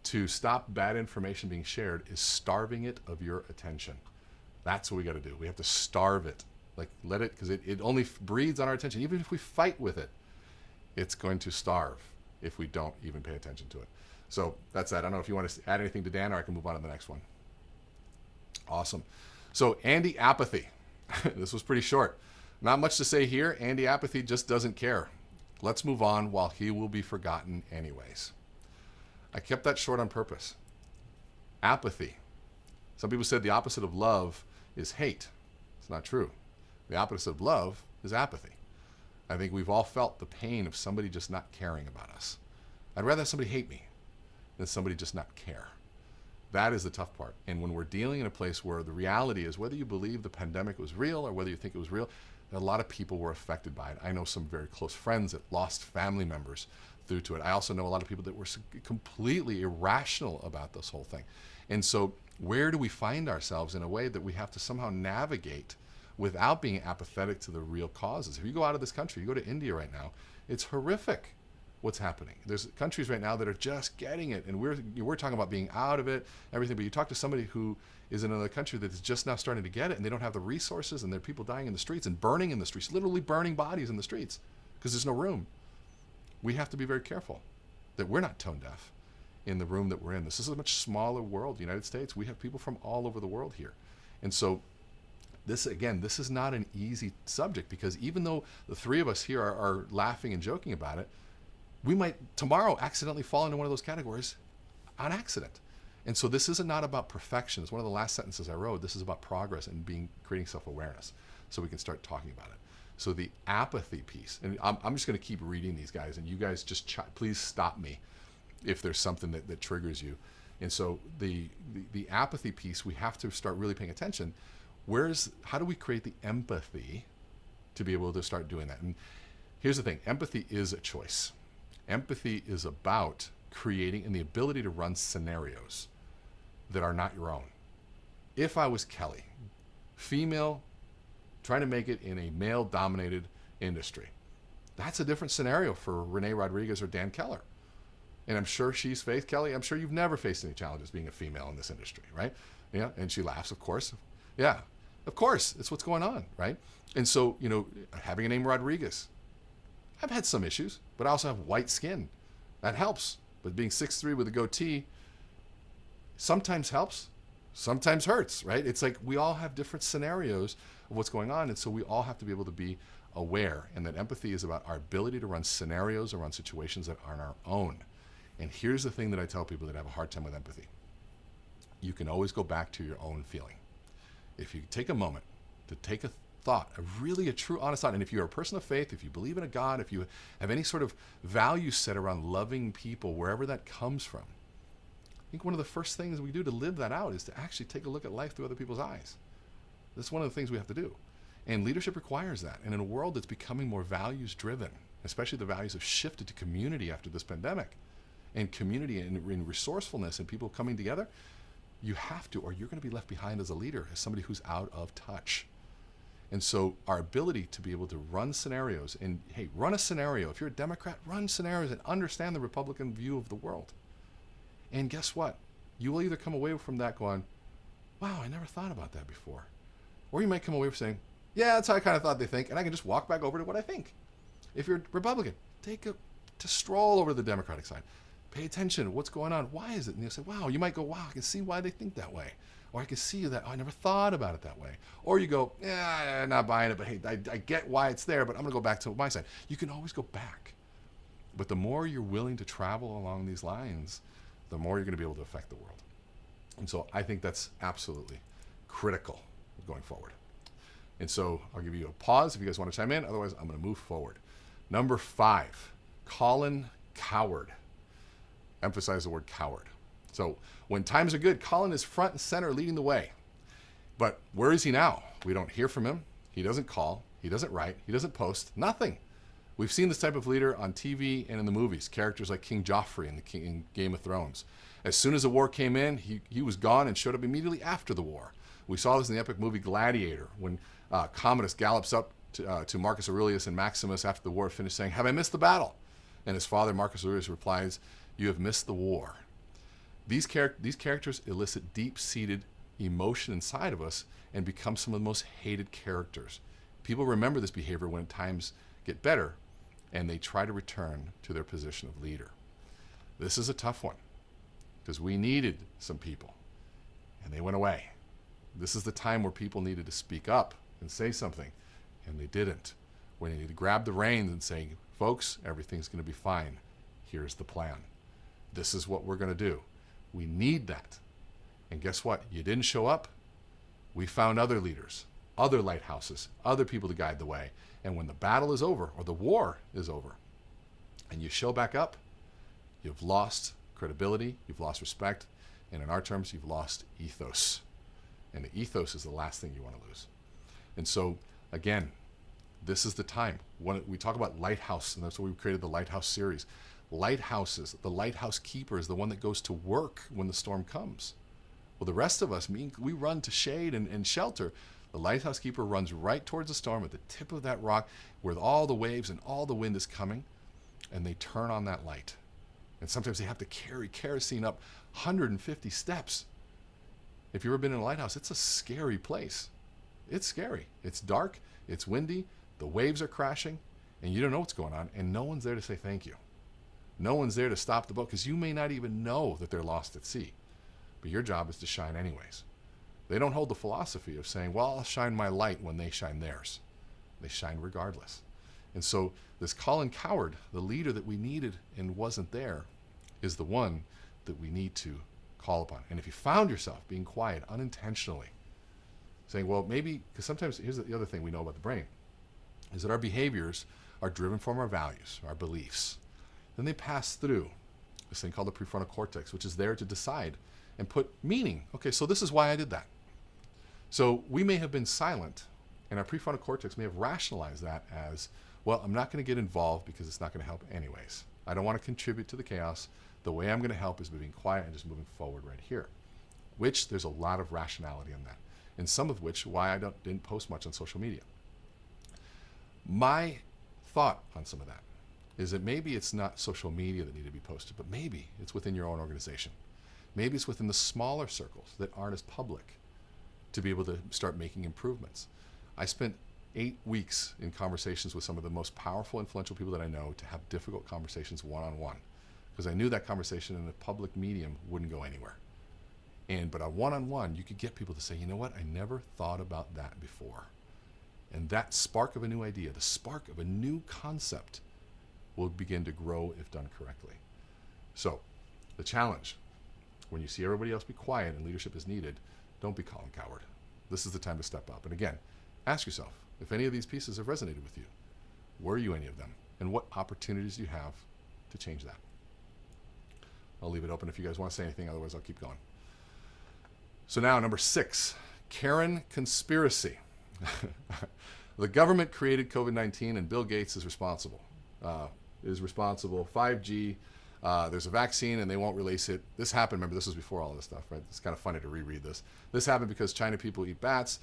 Speaker 3: to stop bad information being shared is starving it of your attention. That's what we got to do. We have to starve it. Like, let it, because it only breeds on our attention. Even if we fight with it, it's going to starve if we don't even pay attention to it. So that's that. I don't know if you want to add anything to Dan, or I can move on to the next one. Awesome. So Andy Apathy. This was pretty short. Not much to say here. Andy Apathy just doesn't care. Let's move on while he will be forgotten anyways. I kept that short on purpose. Apathy. Some people said the opposite of love is hate. It's not true. The opposite of love is apathy. I think we've all felt the pain of somebody just not caring about us. I'd rather have somebody hate me than somebody just not care. That is the tough part. And when we're dealing in a place where the reality is, whether you believe the pandemic was real or whether you think it was real, a lot of people were affected by it. I know some very close friends that lost family members through to it. I also know a lot of people that were completely irrational about this whole thing. And so where do we find ourselves in a way that we have to somehow navigate without being apathetic to the real causes? If you go out of this country, you go to India right now, it's horrific what's happening. There's countries right now that are just getting it, and we're talking about being out of it, everything, but you talk to somebody who is in another country that is just now starting to get it, and they don't have the resources, and there are people dying in the streets and burning in the streets, literally burning bodies in the streets because there's no room. We have to be very careful that we're not tone deaf in the room that we're in. This is a much smaller world, the United States. We have people from all over the world here. And so this, again, this is not an easy subject, because even though the three of us here are laughing and joking about it, we might tomorrow accidentally fall into one of those categories on accident. And so this is not about perfection. It's one of the last sentences I wrote. This is about progress and creating self-awareness so we can start talking about it. So the apathy piece, and I'm just going to keep reading these guys, and you guys just please stop me if there's something that triggers you. And so the apathy piece, we have to start really paying attention. How do we create the empathy to be able to start doing that? And here's the thing, empathy is a choice. Empathy is about creating and the ability to run scenarios that are not your own. If I was Kelly, female, trying to make it in a male-dominated industry, that's a different scenario for Rene Rodriquez or Dan Keller. And I'm sure she's faced, Kelly, I'm sure you've never faced any challenges being a female in this industry, right? Yeah, and she laughs, of course. Yeah, of course, it's what's going on, right? And so, having a name Rodriguez, I've had some issues, but I also have white skin. That helps. But being 6'3" with a goatee sometimes helps, sometimes hurts, right? It's like we all have different scenarios of what's going on, and so we all have to be able to be aware, and that empathy is about our ability to run scenarios or run situations that aren't our own. And here's the thing that I tell people that have a hard time with empathy. You can always go back to your own feeling. If you take a moment to take a thought, a true, honest thought, and if you're a person of faith, if you believe in a God, if you have any sort of value set around loving people, wherever that comes from, I think one of the first things we do to live that out is to actually take a look at life through other people's eyes. That's one of the things we have to do. And leadership requires that. And in a world that's becoming more values driven, especially the values have shifted to community after this pandemic, and community and resourcefulness and people coming together, you have to, or you're going to be left behind as a leader, as somebody who's out of touch. And so our ability to be able to run scenarios, and hey, run a scenario. If you're a Democrat, run scenarios and understand the Republican view of the world. And guess what? You will either come away from that going, wow, I never thought about that before. Or you might come away from saying, yeah, that's how I kind of thought they think, and I can just walk back over to what I think. If you're Republican, to stroll over to the Democratic side. Pay attention to what's going on. Why is it? And you'll say, wow, you might go, wow, I can see why they think that way. Or I can see that, I never thought about it that way. Or you go, yeah, I'm not buying it, but hey, I get why it's there, but I'm gonna go back to my side. You can always go back. But the more you're willing to travel along these lines, the more you're gonna be able to affect the world. And so I think that's absolutely critical going forward. And so I'll give you a pause if you guys wanna chime in, otherwise I'm gonna move forward. Number 5, Colin Coward. Emphasize the word coward. So when times are good, Colin is front and center leading the way. But where is he now? We don't hear from him. He doesn't call. He doesn't write. He doesn't post. Nothing. We've seen this type of leader on TV and in the movies. Characters like King Joffrey in Game of Thrones. As soon as the war came in, he was gone and showed up immediately after the war. We saw this in the epic movie Gladiator when Commodus gallops up to Marcus Aurelius and Maximus after the war finished saying, have I missed the battle? And his father, Marcus Aurelius, replies, you have missed the war. These characters elicit deep-seated emotion inside of us and become some of the most hated characters. People remember this behavior when times get better and they try to return to their position of leader. This is a tough one because we needed some people and they went away. This is the time where people needed to speak up and say something and they didn't. When they need to grab the reins and say, folks, everything's going to be fine. Here's the plan. This is what we're going to do. We need that. And guess what? You didn't show up. We found other leaders, other lighthouses, other people to guide the way. And when the battle is over or the war is over and you show back up, you've lost credibility, you've lost respect, And in our terms, you've lost ethos. And the ethos is the last thing you want to lose. And so, again, this is the time. When we talk about Lighthouse, and that's why we created the Lighthouse series. Lighthouses, the lighthouse keeper is the one that goes to work when the storm comes. Well, the rest of us, we run to shade and shelter. The lighthouse keeper runs right towards the storm at the tip of that rock where all the waves and all the wind is coming, and they turn on that light. And sometimes they have to carry kerosene up 150 steps. If you've ever been in a lighthouse, it's a scary place. It's scary. It's dark, it's windy, the waves are crashing, and you don't know what's going on, and no one's there to say thank you. No one's there to stop the boat because you may not even know that they're lost at sea. But your job is to shine anyways. They don't hold the philosophy of saying, well, I'll shine my light when they shine theirs. They shine regardless. And so this Colin Coward, the leader that we needed and wasn't there, is the one that we need to call upon. And if you found yourself being quiet unintentionally, saying, well, maybe, because sometimes here's the other thing we know about the brain, is that our behaviors are driven from our values, our beliefs. Then they pass through this thing called the prefrontal cortex, which is there to decide and put meaning. Okay, so this is why I did that. So we may have been silent, and our prefrontal cortex may have rationalized that as, well, I'm not going to get involved because it's not going to help anyways. I don't want to contribute to the chaos. The way I'm going to help is by being quiet and just moving forward right here, which there's a lot of rationality in that, and some of which why I didn't post much on social media. My thought on some of that is that maybe it's not social media that need to be posted, but maybe it's within your own organization. Maybe it's within the smaller circles that aren't as public to be able to start making improvements. I spent 8 weeks in conversations with some of the most powerful, influential people that I know to have difficult conversations one-on-one, because I knew that conversation in the public medium wouldn't go anywhere. But on one-on-one, you could get people to say, you know what, I never thought about that before. And that spark of a new idea, the spark of a new concept, will begin to grow if done correctly. So the challenge, when you see everybody else be quiet and leadership is needed, don't be Colin Coward. This is the time to step up. And again, ask yourself, if any of these pieces have resonated with you, were you any of them? And what opportunities do you have to change that? I'll leave it open if you guys want to say anything, otherwise I'll keep going. So now, number 6, Karen conspiracy. The government created COVID-19 and Bill Gates is responsible. 5G, there's a vaccine and they won't release it. This happened, remember, this was before all this stuff, right? It's kind of funny to reread this. This happened because China people eat bats.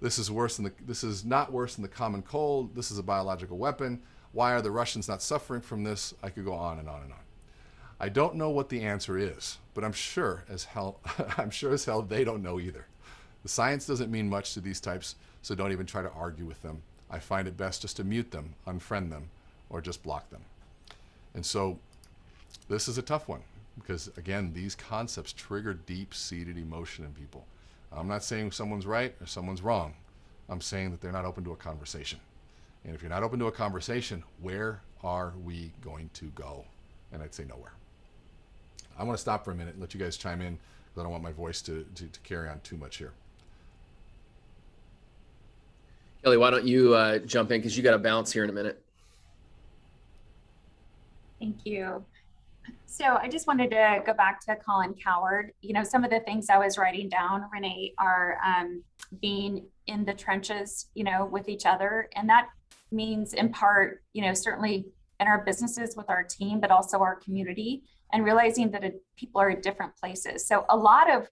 Speaker 3: This is not worse than the common cold. This is a biological weapon. Why are the Russians not suffering from this? I could go on and on and on. I don't know what the answer is, but I'm sure as hell they don't know either. The science doesn't mean much to these types, so don't even try to argue with them. I find it best just to mute them, unfriend them, or just block them. And so this is a tough one because, again, these concepts trigger deep-seated emotion in people. I'm not saying someone's right or someone's wrong. I'm saying that they're not open to a conversation. And if you're not open to a conversation, where are we going to go? And I'd say nowhere. I want to stop for a minute and let you guys chime in because I don't want my voice to carry on too much here.
Speaker 2: Kelly, why don't you jump in because you got to bounce here in a minute.
Speaker 4: Thank you. So I just wanted to go back to Colin Coward. You know, some of the things I was writing down, Rene, are being in the trenches, you know, with each other. And that means in part, you know, certainly in our businesses with our team, but also our community, and realizing that people are at different places. So a lot of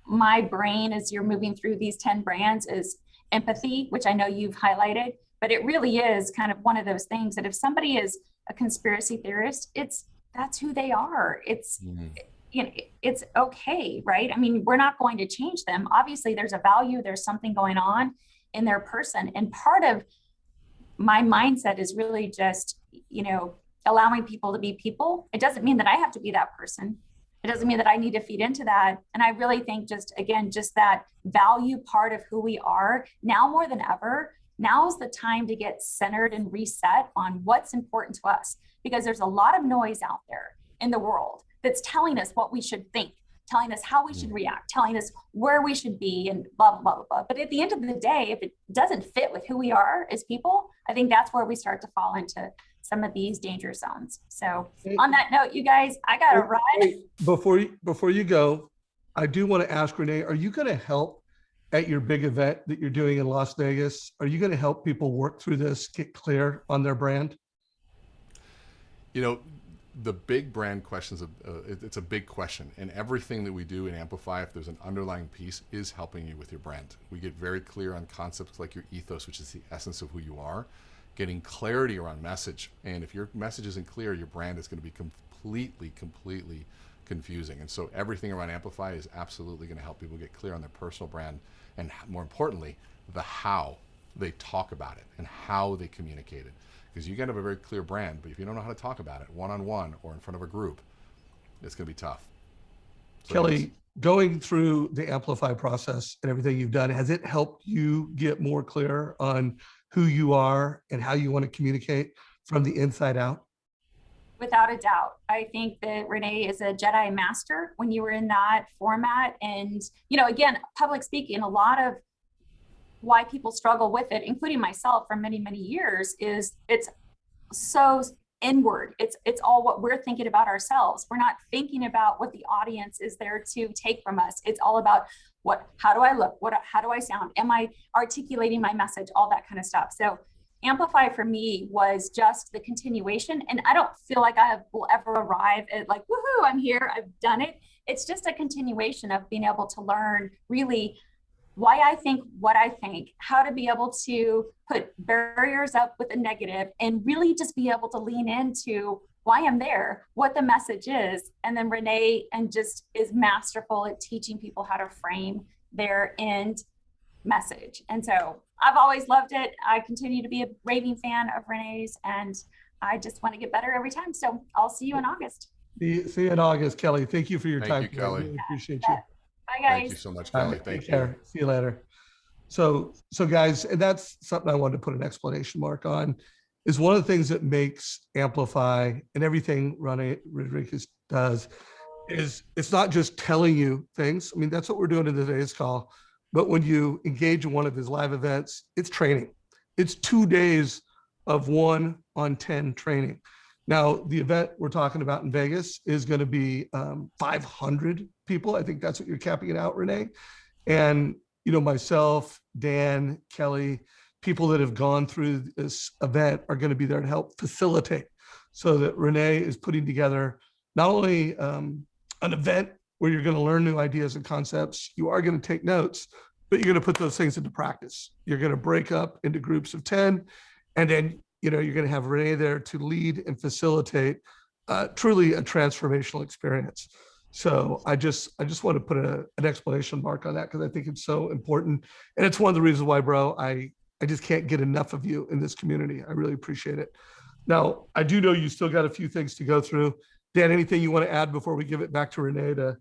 Speaker 4: my brain as you're moving through these 10 brands is empathy, which I know you've highlighted, but it really is kind of one of those things that if somebody is a conspiracy theorist, that's who they are. It's, you know, it's okay, right? I mean, we're not going to change them. Obviously there's a value, there's something going on in their person. And part of my mindset is really just, you know, allowing people to be people. It doesn't mean that I have to be that person. It doesn't mean that I need to feed into that. And I really think just that value part of who we are now more than ever, now's the time to get centered and reset on what's important to us, because there's a lot of noise out there in the world that's telling us what we should think, telling us how we should react, telling us where we should be and blah, blah, blah, blah. But at the end of the day, if it doesn't fit with who we are as people, I think that's where we start to fall into some of these danger zones. So on that note, you guys, I got to run.
Speaker 1: Before you go, I do want to ask Rene, are you going to help at your big event that you're doing in Las Vegas? Are you going to help people work through this, get clear on their brand?
Speaker 3: You know, the big brand questions, it's a big question. And everything that we do in Amplify, if there's an underlying piece, is helping you with your brand. We get very clear on concepts like your ethos, which is the essence of who you are, getting clarity around message. And if your message isn't clear, your brand is going to be completely confusing. And so everything around Amplify is absolutely going to help people get clear on their personal brand, and more importantly, the how they talk about it and how they communicate it. Because you got to have a very clear brand, but if you don't know how to talk about it one-on-one or in front of a group, it's going to be tough. So
Speaker 1: Kelly, going through the Amplify process and everything you've done, has it helped you get more clear on who you are and how you want to communicate from the inside out?
Speaker 4: Without a doubt. I think that Rene is a Jedi master when you were in that format. And, you know, again, public speaking, a lot of why people struggle with it, including myself for many, many years, is it's so inward. It's all what we're thinking about ourselves. We're not thinking about what the audience is there to take from us. It's all about how do I look? How do I sound? Am I articulating my message? All that kind of stuff. So Amplify for me was just the continuation. And I don't feel like I will ever arrive at like, woohoo, I'm here, I've done it. It's just a continuation of being able to learn really why I think what I think, how to be able to put barriers up with a negative and really just be able to lean into why I'm there, what the message is. And then Rene just is masterful at teaching people how to frame their end message. And so I've always loved it. I continue to be a raving fan of Rene's, and I just want to get better every time. So I'll see you in August.
Speaker 1: See you in August, Kelly. Thank you for your time.
Speaker 3: Thank you, Kelly.
Speaker 1: I really appreciate you.
Speaker 4: Bye, guys.
Speaker 3: Thank you so much,
Speaker 1: All
Speaker 3: Kelly.
Speaker 1: right,
Speaker 3: Thank
Speaker 1: take
Speaker 3: you.
Speaker 1: care. See you later. So guys, and that's something I wanted to put an exclamation mark on, is one of the things that makes Amplify and everything Rene Rodriquez does is it's not just telling you things. I mean, that's what we're doing in today's call. But when you engage in one of his live events, it's training. It's 2 days of 1-on-10 training. Now, the event we're talking about in Vegas is going to be 500 people. I think that's what you're capping it out, Rene. And, you know, myself, Dan, Kelly, people that have gone through this event are going to be there to help facilitate, so that Rene is putting together not only an event where you're going to learn new ideas and concepts, you are going to take notes, but you're going to put those things into practice. You're going to break up into groups of 10, and then, you know, you're going to have Rene there to lead and facilitate truly a transformational experience. So I just want to put an exclamation mark on that, because I think it's so important. And it's one of the reasons why, bro, I just can't get enough of you in this community. I really appreciate it. Now, I do know you still got a few things to go through. Dan, anything you want to add before we give it back to Rene to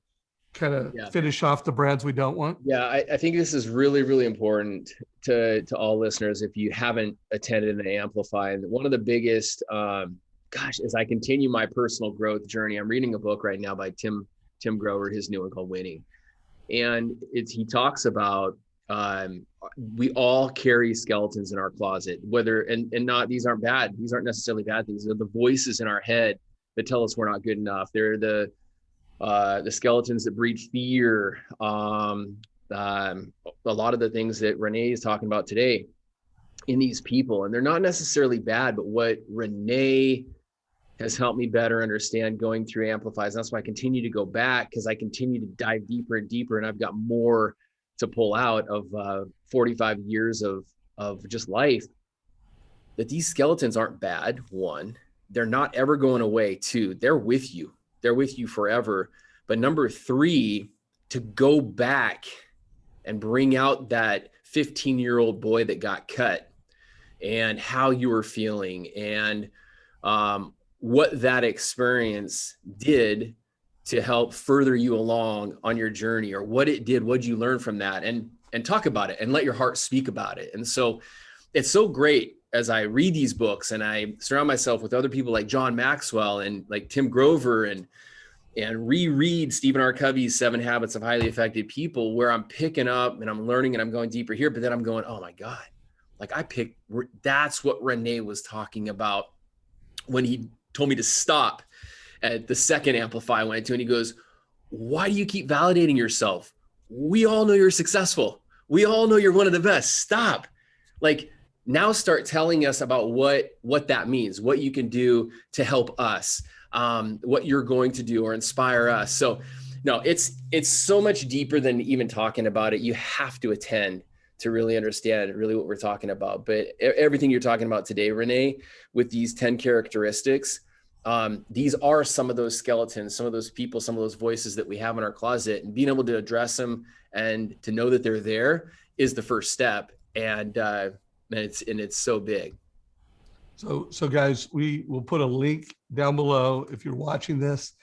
Speaker 1: kind of finish off the brands we don't want?
Speaker 2: Yeah, I think this is really, really important to all listeners if you haven't attended an Amplify. And one of the biggest, as I continue my personal growth journey, I'm reading a book right now by Tim Grover, his new one called Winning. And he talks about we all carry skeletons in our closet, and these aren't bad. These aren't necessarily bad things. They're the voices in our head that tell us we're not good enough. They're the skeletons that breed fear. A lot of the things that Rene is talking about today in these people, and they're not necessarily bad, but what Rene has helped me better understand going through Amplifies. That's why I continue to go back, because I continue to dive deeper and deeper, and I've got more to pull out of 45 years of just life. That these skeletons aren't bad. One, they're not ever going away. Two, they're with you. They're with you forever. But number three, to go back and bring out that 15-year-old boy that got cut and how you were feeling and what that experience did to help further you along on your journey, or what it did, what you learn from that, and talk about it and let your heart speak about it. And so it's so great as I read these books and I surround myself with other people like John Maxwell and like Tim Grover and reread Stephen R. Covey's 7 Habits of Highly Effective People, where I'm picking up and I'm learning and I'm going deeper here, but then I'm going, oh my God, like that's what Rene was talking about when he told me to stop at the second Amplify I went to, and he goes, why do you keep validating yourself? We all know you're successful. We all know you're one of the best. Stop. Like, now start telling us about what that means, what you can do to help us, what you're going to do or inspire us. So no, it's so much deeper than even talking about it. You have to attend to really understand really what we're talking about. But everything you're talking about today, Rene, with these 10 characteristics, these are some of those skeletons, some of those people, some of those voices that we have in our closet, and being able to address them and to know that they're there is the first step. And it's so big.
Speaker 1: So guys, we will put a link down below if you're watching this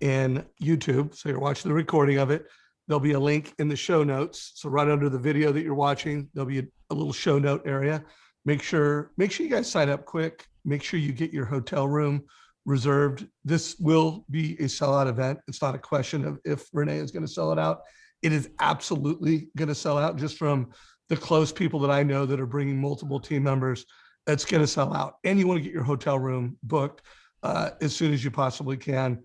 Speaker 1: in YouTube. So you're watching the recording of it. There'll be a link in the show notes. So right under the video that you're watching, there'll be a little show note area. Make sure you guys sign up quick. Make sure you get your hotel room reserved. This will be a sellout event. It's not a question of if Rene is going to sell it out. It is absolutely going to sell out, just from the close people that I know that are bringing multiple team members. It's going to sell out. And you want to get your hotel room booked as soon as you possibly can.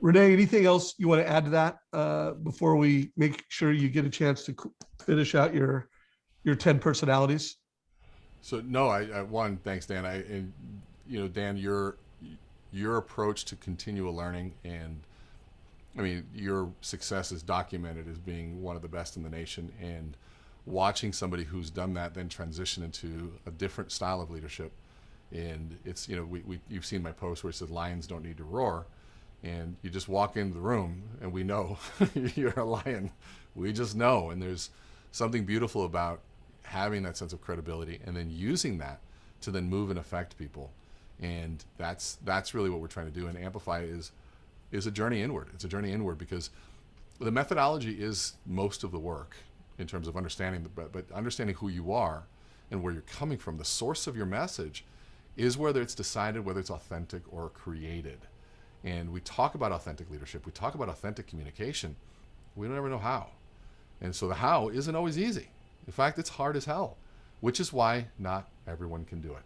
Speaker 1: Rene, anything else you want to add to that before we make sure you get a chance to finish out your 10 personalities?
Speaker 3: So no, one, thanks, Dan. And Dan, your approach to continual learning, and I mean, your success is documented as being one of the best in the nation, and watching somebody who's done that then transition into a different style of leadership. And it's, you've seen my post where it says lions don't need to roar, and you just walk into the room and we know you're a lion. We just know. And there's something beautiful about having that sense of credibility and then using that to then move and affect people. And that's really what we're trying to do. And Amplify is a journey inward. It's a journey inward because the methodology is most of the work in terms of understanding, but understanding who you are and where you're coming from. The source of your message is whether it's decided, whether it's authentic or created. And we talk about authentic leadership. We talk about authentic communication. We don't ever know how. And so the how isn't always easy. In fact, it's hard as hell, which is why not everyone can do it.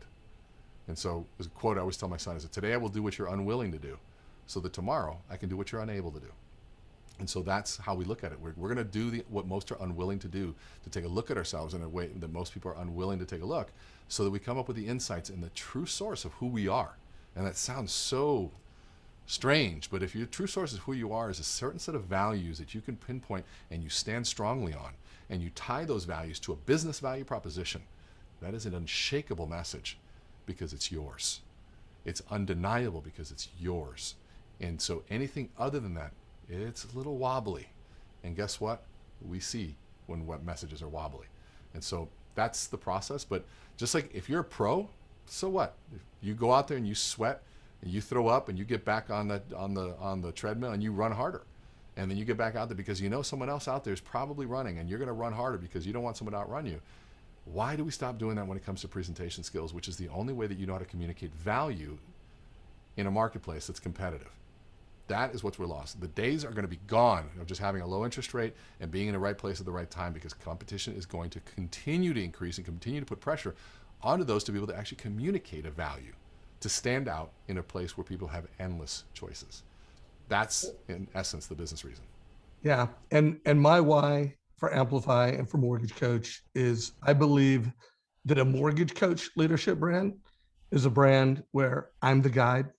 Speaker 3: And so there's a quote I always tell my son is that today I will do what you're unwilling to do so that tomorrow I can do what you're unable to do. And so that's how we look at it. We're going to do what most are unwilling to do, to take a look at ourselves in a way that most people are unwilling to take a look, so that we come up with the insights and the true source of who we are. And that sounds so strange, but if your true source of who you are is a certain set of values that you can pinpoint and you stand strongly on, and you tie those values to a business value proposition, that is an unshakable message because it's yours. It's undeniable because it's yours. And so anything other than that, it's a little wobbly. And guess what? We see when what messages are wobbly. And so that's the process. But just like if you're a pro, so what? If you go out there and you sweat and you throw up and you get back on the treadmill and you run harder. And then you get back out there because you know someone else out there is probably running, and you're going to run harder because you don't want someone to outrun you. Why do we stop doing that when it comes to presentation skills, which is the only way that you know how to communicate value in a marketplace that's competitive? That is what's we're lost. The days are going to be gone of just having a low interest rate and being in the right place at the right time, because competition is going to continue to increase and continue to put pressure onto those to be able to actually communicate a value, to stand out in a place where people have endless choices. That's in essence the business reason.
Speaker 1: Yeah. And my why for Amplify and for Mortgage Coach is I believe that a Mortgage Coach leadership brand is a brand where I'm the guide,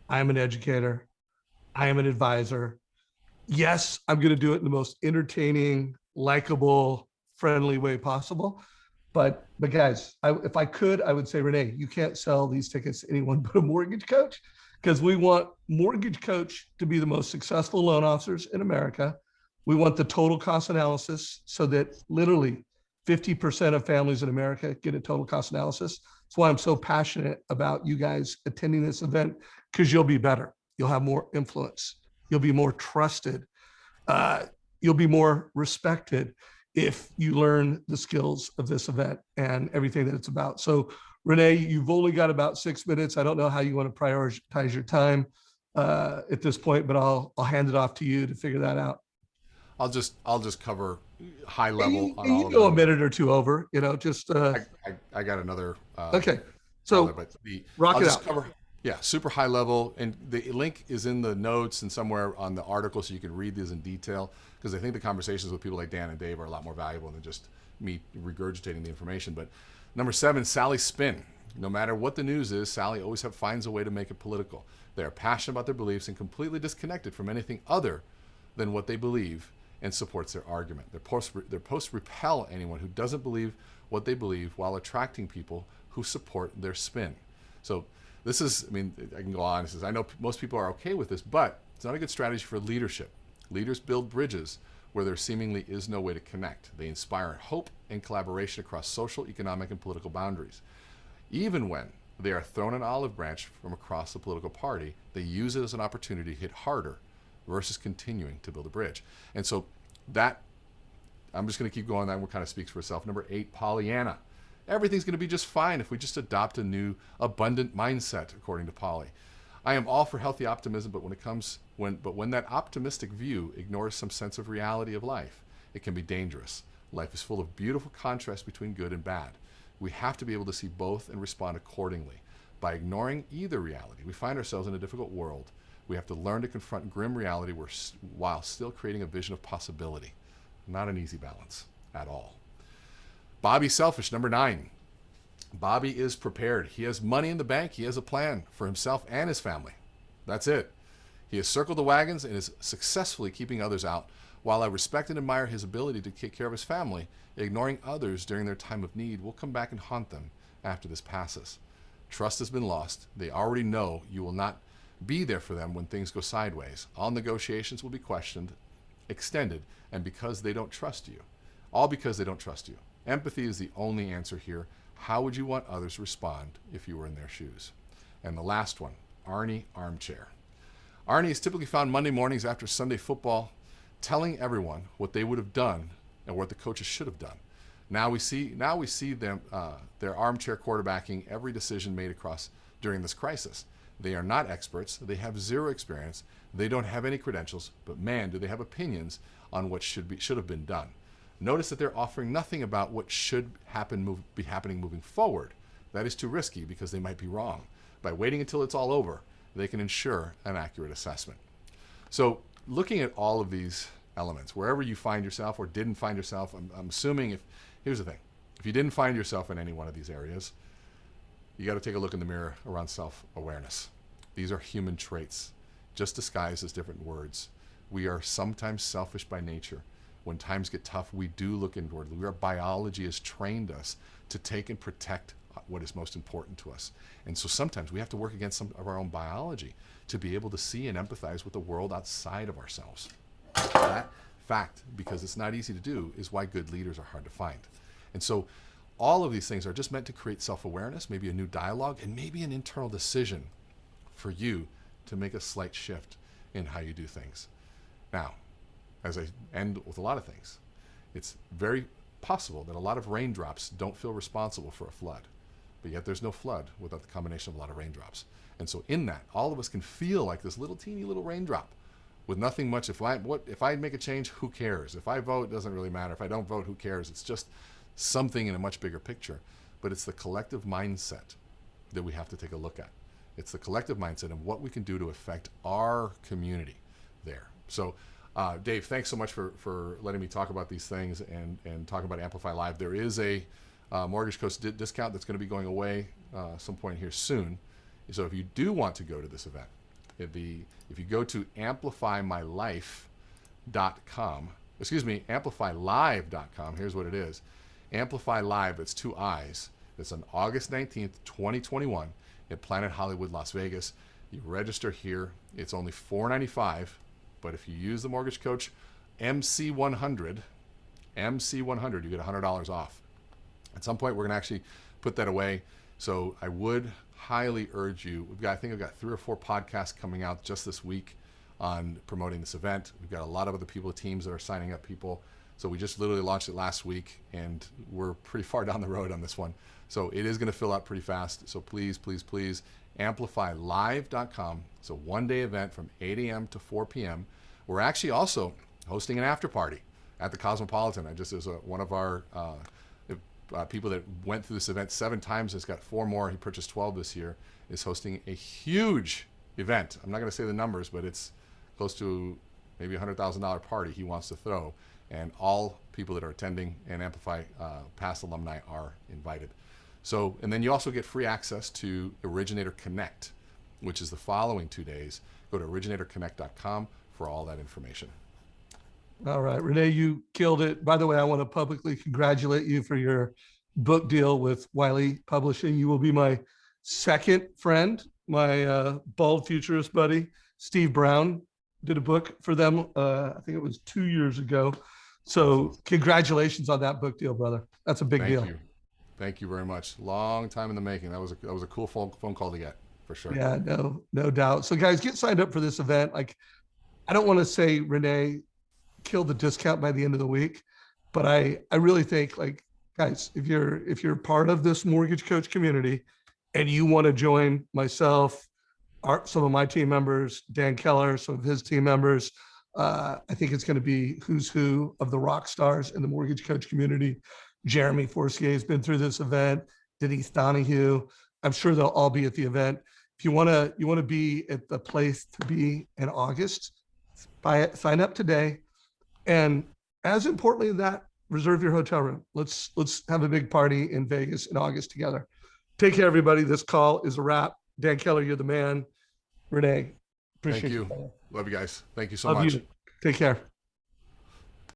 Speaker 1: I'm an educator, I am an advisor. Yes, I'm going to do it in the most entertaining, likable, friendly way possible. But guys, if I could, I would say, Rene, you can't sell these tickets to anyone but a mortgage coach, because we want Mortgage Coach to be the most successful loan officers in America. We want the total cost analysis so that literally 50% of families in America get a total cost analysis. That's why I'm so passionate about you guys attending this event, because you'll be better. You'll have more influence. You'll be more trusted. You'll be more respected if you learn the skills of this event and everything that it's about. So Rene, you've only got about 6 minutes. I don't know how you want to prioritize your time at this point, but I'll hand it off to you to figure that out.
Speaker 3: I'll just cover high level on all
Speaker 1: you
Speaker 3: of
Speaker 1: go
Speaker 3: them.
Speaker 1: a minute or two over, just
Speaker 3: I got another
Speaker 1: okay. So
Speaker 3: but
Speaker 1: rock
Speaker 3: I'll
Speaker 1: it
Speaker 3: just
Speaker 1: out.
Speaker 3: cover Yeah, super high level, and the link is in the notes and somewhere on the article, so you can read these in detail, because I think the conversations with people like Dan and Dave are a lot more valuable than just me regurgitating the information. But number 7, Sally's spin. No matter what the news is, Sally always finds a way to make it political. They are passionate about their beliefs and completely disconnected from anything other than what they believe and supports their argument. Their posts repel anyone who doesn't believe what they believe, while attracting people who support their spin. So this is, I mean, I can go on. I know most people are okay with this, but it's not a good strategy for leadership. Leaders build bridges where there seemingly is no way to connect. They inspire hope and collaboration across social, economic, and political boundaries. Even when they are thrown an olive branch from across the political party, they use it as an opportunity to hit harder versus continuing to build a bridge. And so that, I'm just going to keep going. That one kind of speaks for itself. Number 8, Pollyanna. Everything's going to be just fine if we just adopt a new abundant mindset, according to Polly. I am all for healthy optimism, but when that optimistic view ignores some sense of reality of life, it can be dangerous. Life is full of beautiful contrast between good and bad. We have to be able to see both and respond accordingly. By ignoring either reality, we find ourselves in a difficult world. We have to learn to confront grim reality while still creating a vision of possibility. Not an easy balance at all. Bobby's selfish, number 9. Bobby is prepared. He has money in the bank. He has a plan for himself and his family. That's it. He has circled the wagons and is successfully keeping others out. While I respect and admire his ability to take care of his family, ignoring others during their time of need will come back and haunt them after this passes. Trust has been lost. They already know you will not be there for them when things go sideways. All negotiations will be questioned, extended, and because they don't trust you. All because they don't trust you. Empathy is the only answer here. How would you want others to respond if you were in their shoes? And the last one, Arnie Armchair. Arnie is typically found Monday mornings after Sunday football, telling everyone what they would have done and what the coaches should have done. Now we see them their armchair quarterbacking every decision made across during this crisis. They are not experts. They have zero experience. They don't have any credentials. But man, do they have opinions on what should have been done. Notice that they're offering nothing about what should be happening moving forward. That is too risky because they might be wrong. By waiting until it's all over, they can ensure an accurate assessment. So looking at all of these elements, wherever you find yourself or didn't find yourself, I'm assuming here's the thing. If you didn't find yourself in any one of these areas, you got to take a look in the mirror around self-awareness. These are human traits, just disguised as different words. We are sometimes selfish by nature. When times get tough, we do look inwardly. Our biology has trained us to take and protect what is most important to us. And so sometimes we have to work against some of our own biology to be able to see and empathize with the world outside of ourselves. That fact, because it's not easy to do, is why good leaders are hard to find. And so all of these things are just meant to create self-awareness, maybe a new dialogue, and maybe an internal decision for you to make a slight shift in how you do things. Now, as I end with a lot of things, it's very possible that a lot of raindrops don't feel responsible for a flood, but yet there's no flood without the combination of a lot of raindrops. And so in that, all of us can feel like this little teeny little raindrop with nothing much. If I make a change, who cares? If I vote, it doesn't really matter. If I don't vote, who cares? It's just something in a much bigger picture. But it's the collective mindset that we have to take a look at. It's the collective mindset and what we can do to affect our community there. So Dave, thanks so much for letting me talk about these things and talking about Amplify Live. There is a Mortgage Coach discount that's going to be going away some point here soon. So if you do want to go to this event, if you go to amplifylive.com, here's what it is. Amplify Live, it's 2 I's. It's on August 19th, 2021 at Planet Hollywood, Las Vegas. You register here. It's only $4.95. But if you use the Mortgage Coach MC100, you get $100 off. At some point, we're going to actually put that away. So I would highly urge you. I think I've got 3 or 4 podcasts coming out just this week on promoting this event. We've got a lot of other teams that are signing up people. So we just literally launched it last week, and we're pretty far down the road on this one. So it is going to fill out pretty fast. So please, please, please, amplifylive.com. It's a one-day event from 8 a.m. to 4 p.m. We're actually also hosting an after party at the Cosmopolitan. One of our people that went through this event 7 times, has got 4 more. He purchased 12 this year, is hosting a huge event. I'm not going to say the numbers, but it's close to maybe $100,000 party he wants to throw. And all people that are attending and Amplify past alumni are invited. So, and then you also get free access to Originator Connect, which is the following 2 days. Go to originatorconnect.com for all that information.
Speaker 1: All right, Rene, you killed it. By the way, I want to publicly congratulate you for your book deal with Wiley Publishing. You will be my second friend. My bald futurist buddy, Steve Brown, did a book for them. I think it was 2 years ago. So congratulations on that book deal, brother. That's a big deal.
Speaker 3: Thank you. Thank you very much. Long time in the making. That was a cool phone call to get, for sure.
Speaker 1: Yeah, no doubt. So guys, get signed up for this event. Like, I don't want to say Rene killed the discount by the end of the week, but I really think, like, guys, if you're part of this mortgage coach community and you want to join myself, some of my team members, Dan Keller, some of his team members, I think it's going to be who's who of the rock stars in the mortgage coach community. Jeremy Forcier has been through this event. Denise Donahue. I'm sure they'll all be at the event. If you want to be at the place to be in August, sign up today. And as importantly than that, reserve your hotel room. Let's have a big party in Vegas in August together. Take care, everybody. This call is a wrap. Dan Keller, you're the man. Rene, appreciate
Speaker 3: Thank you. Love you guys. Thank you so much.
Speaker 1: Take care.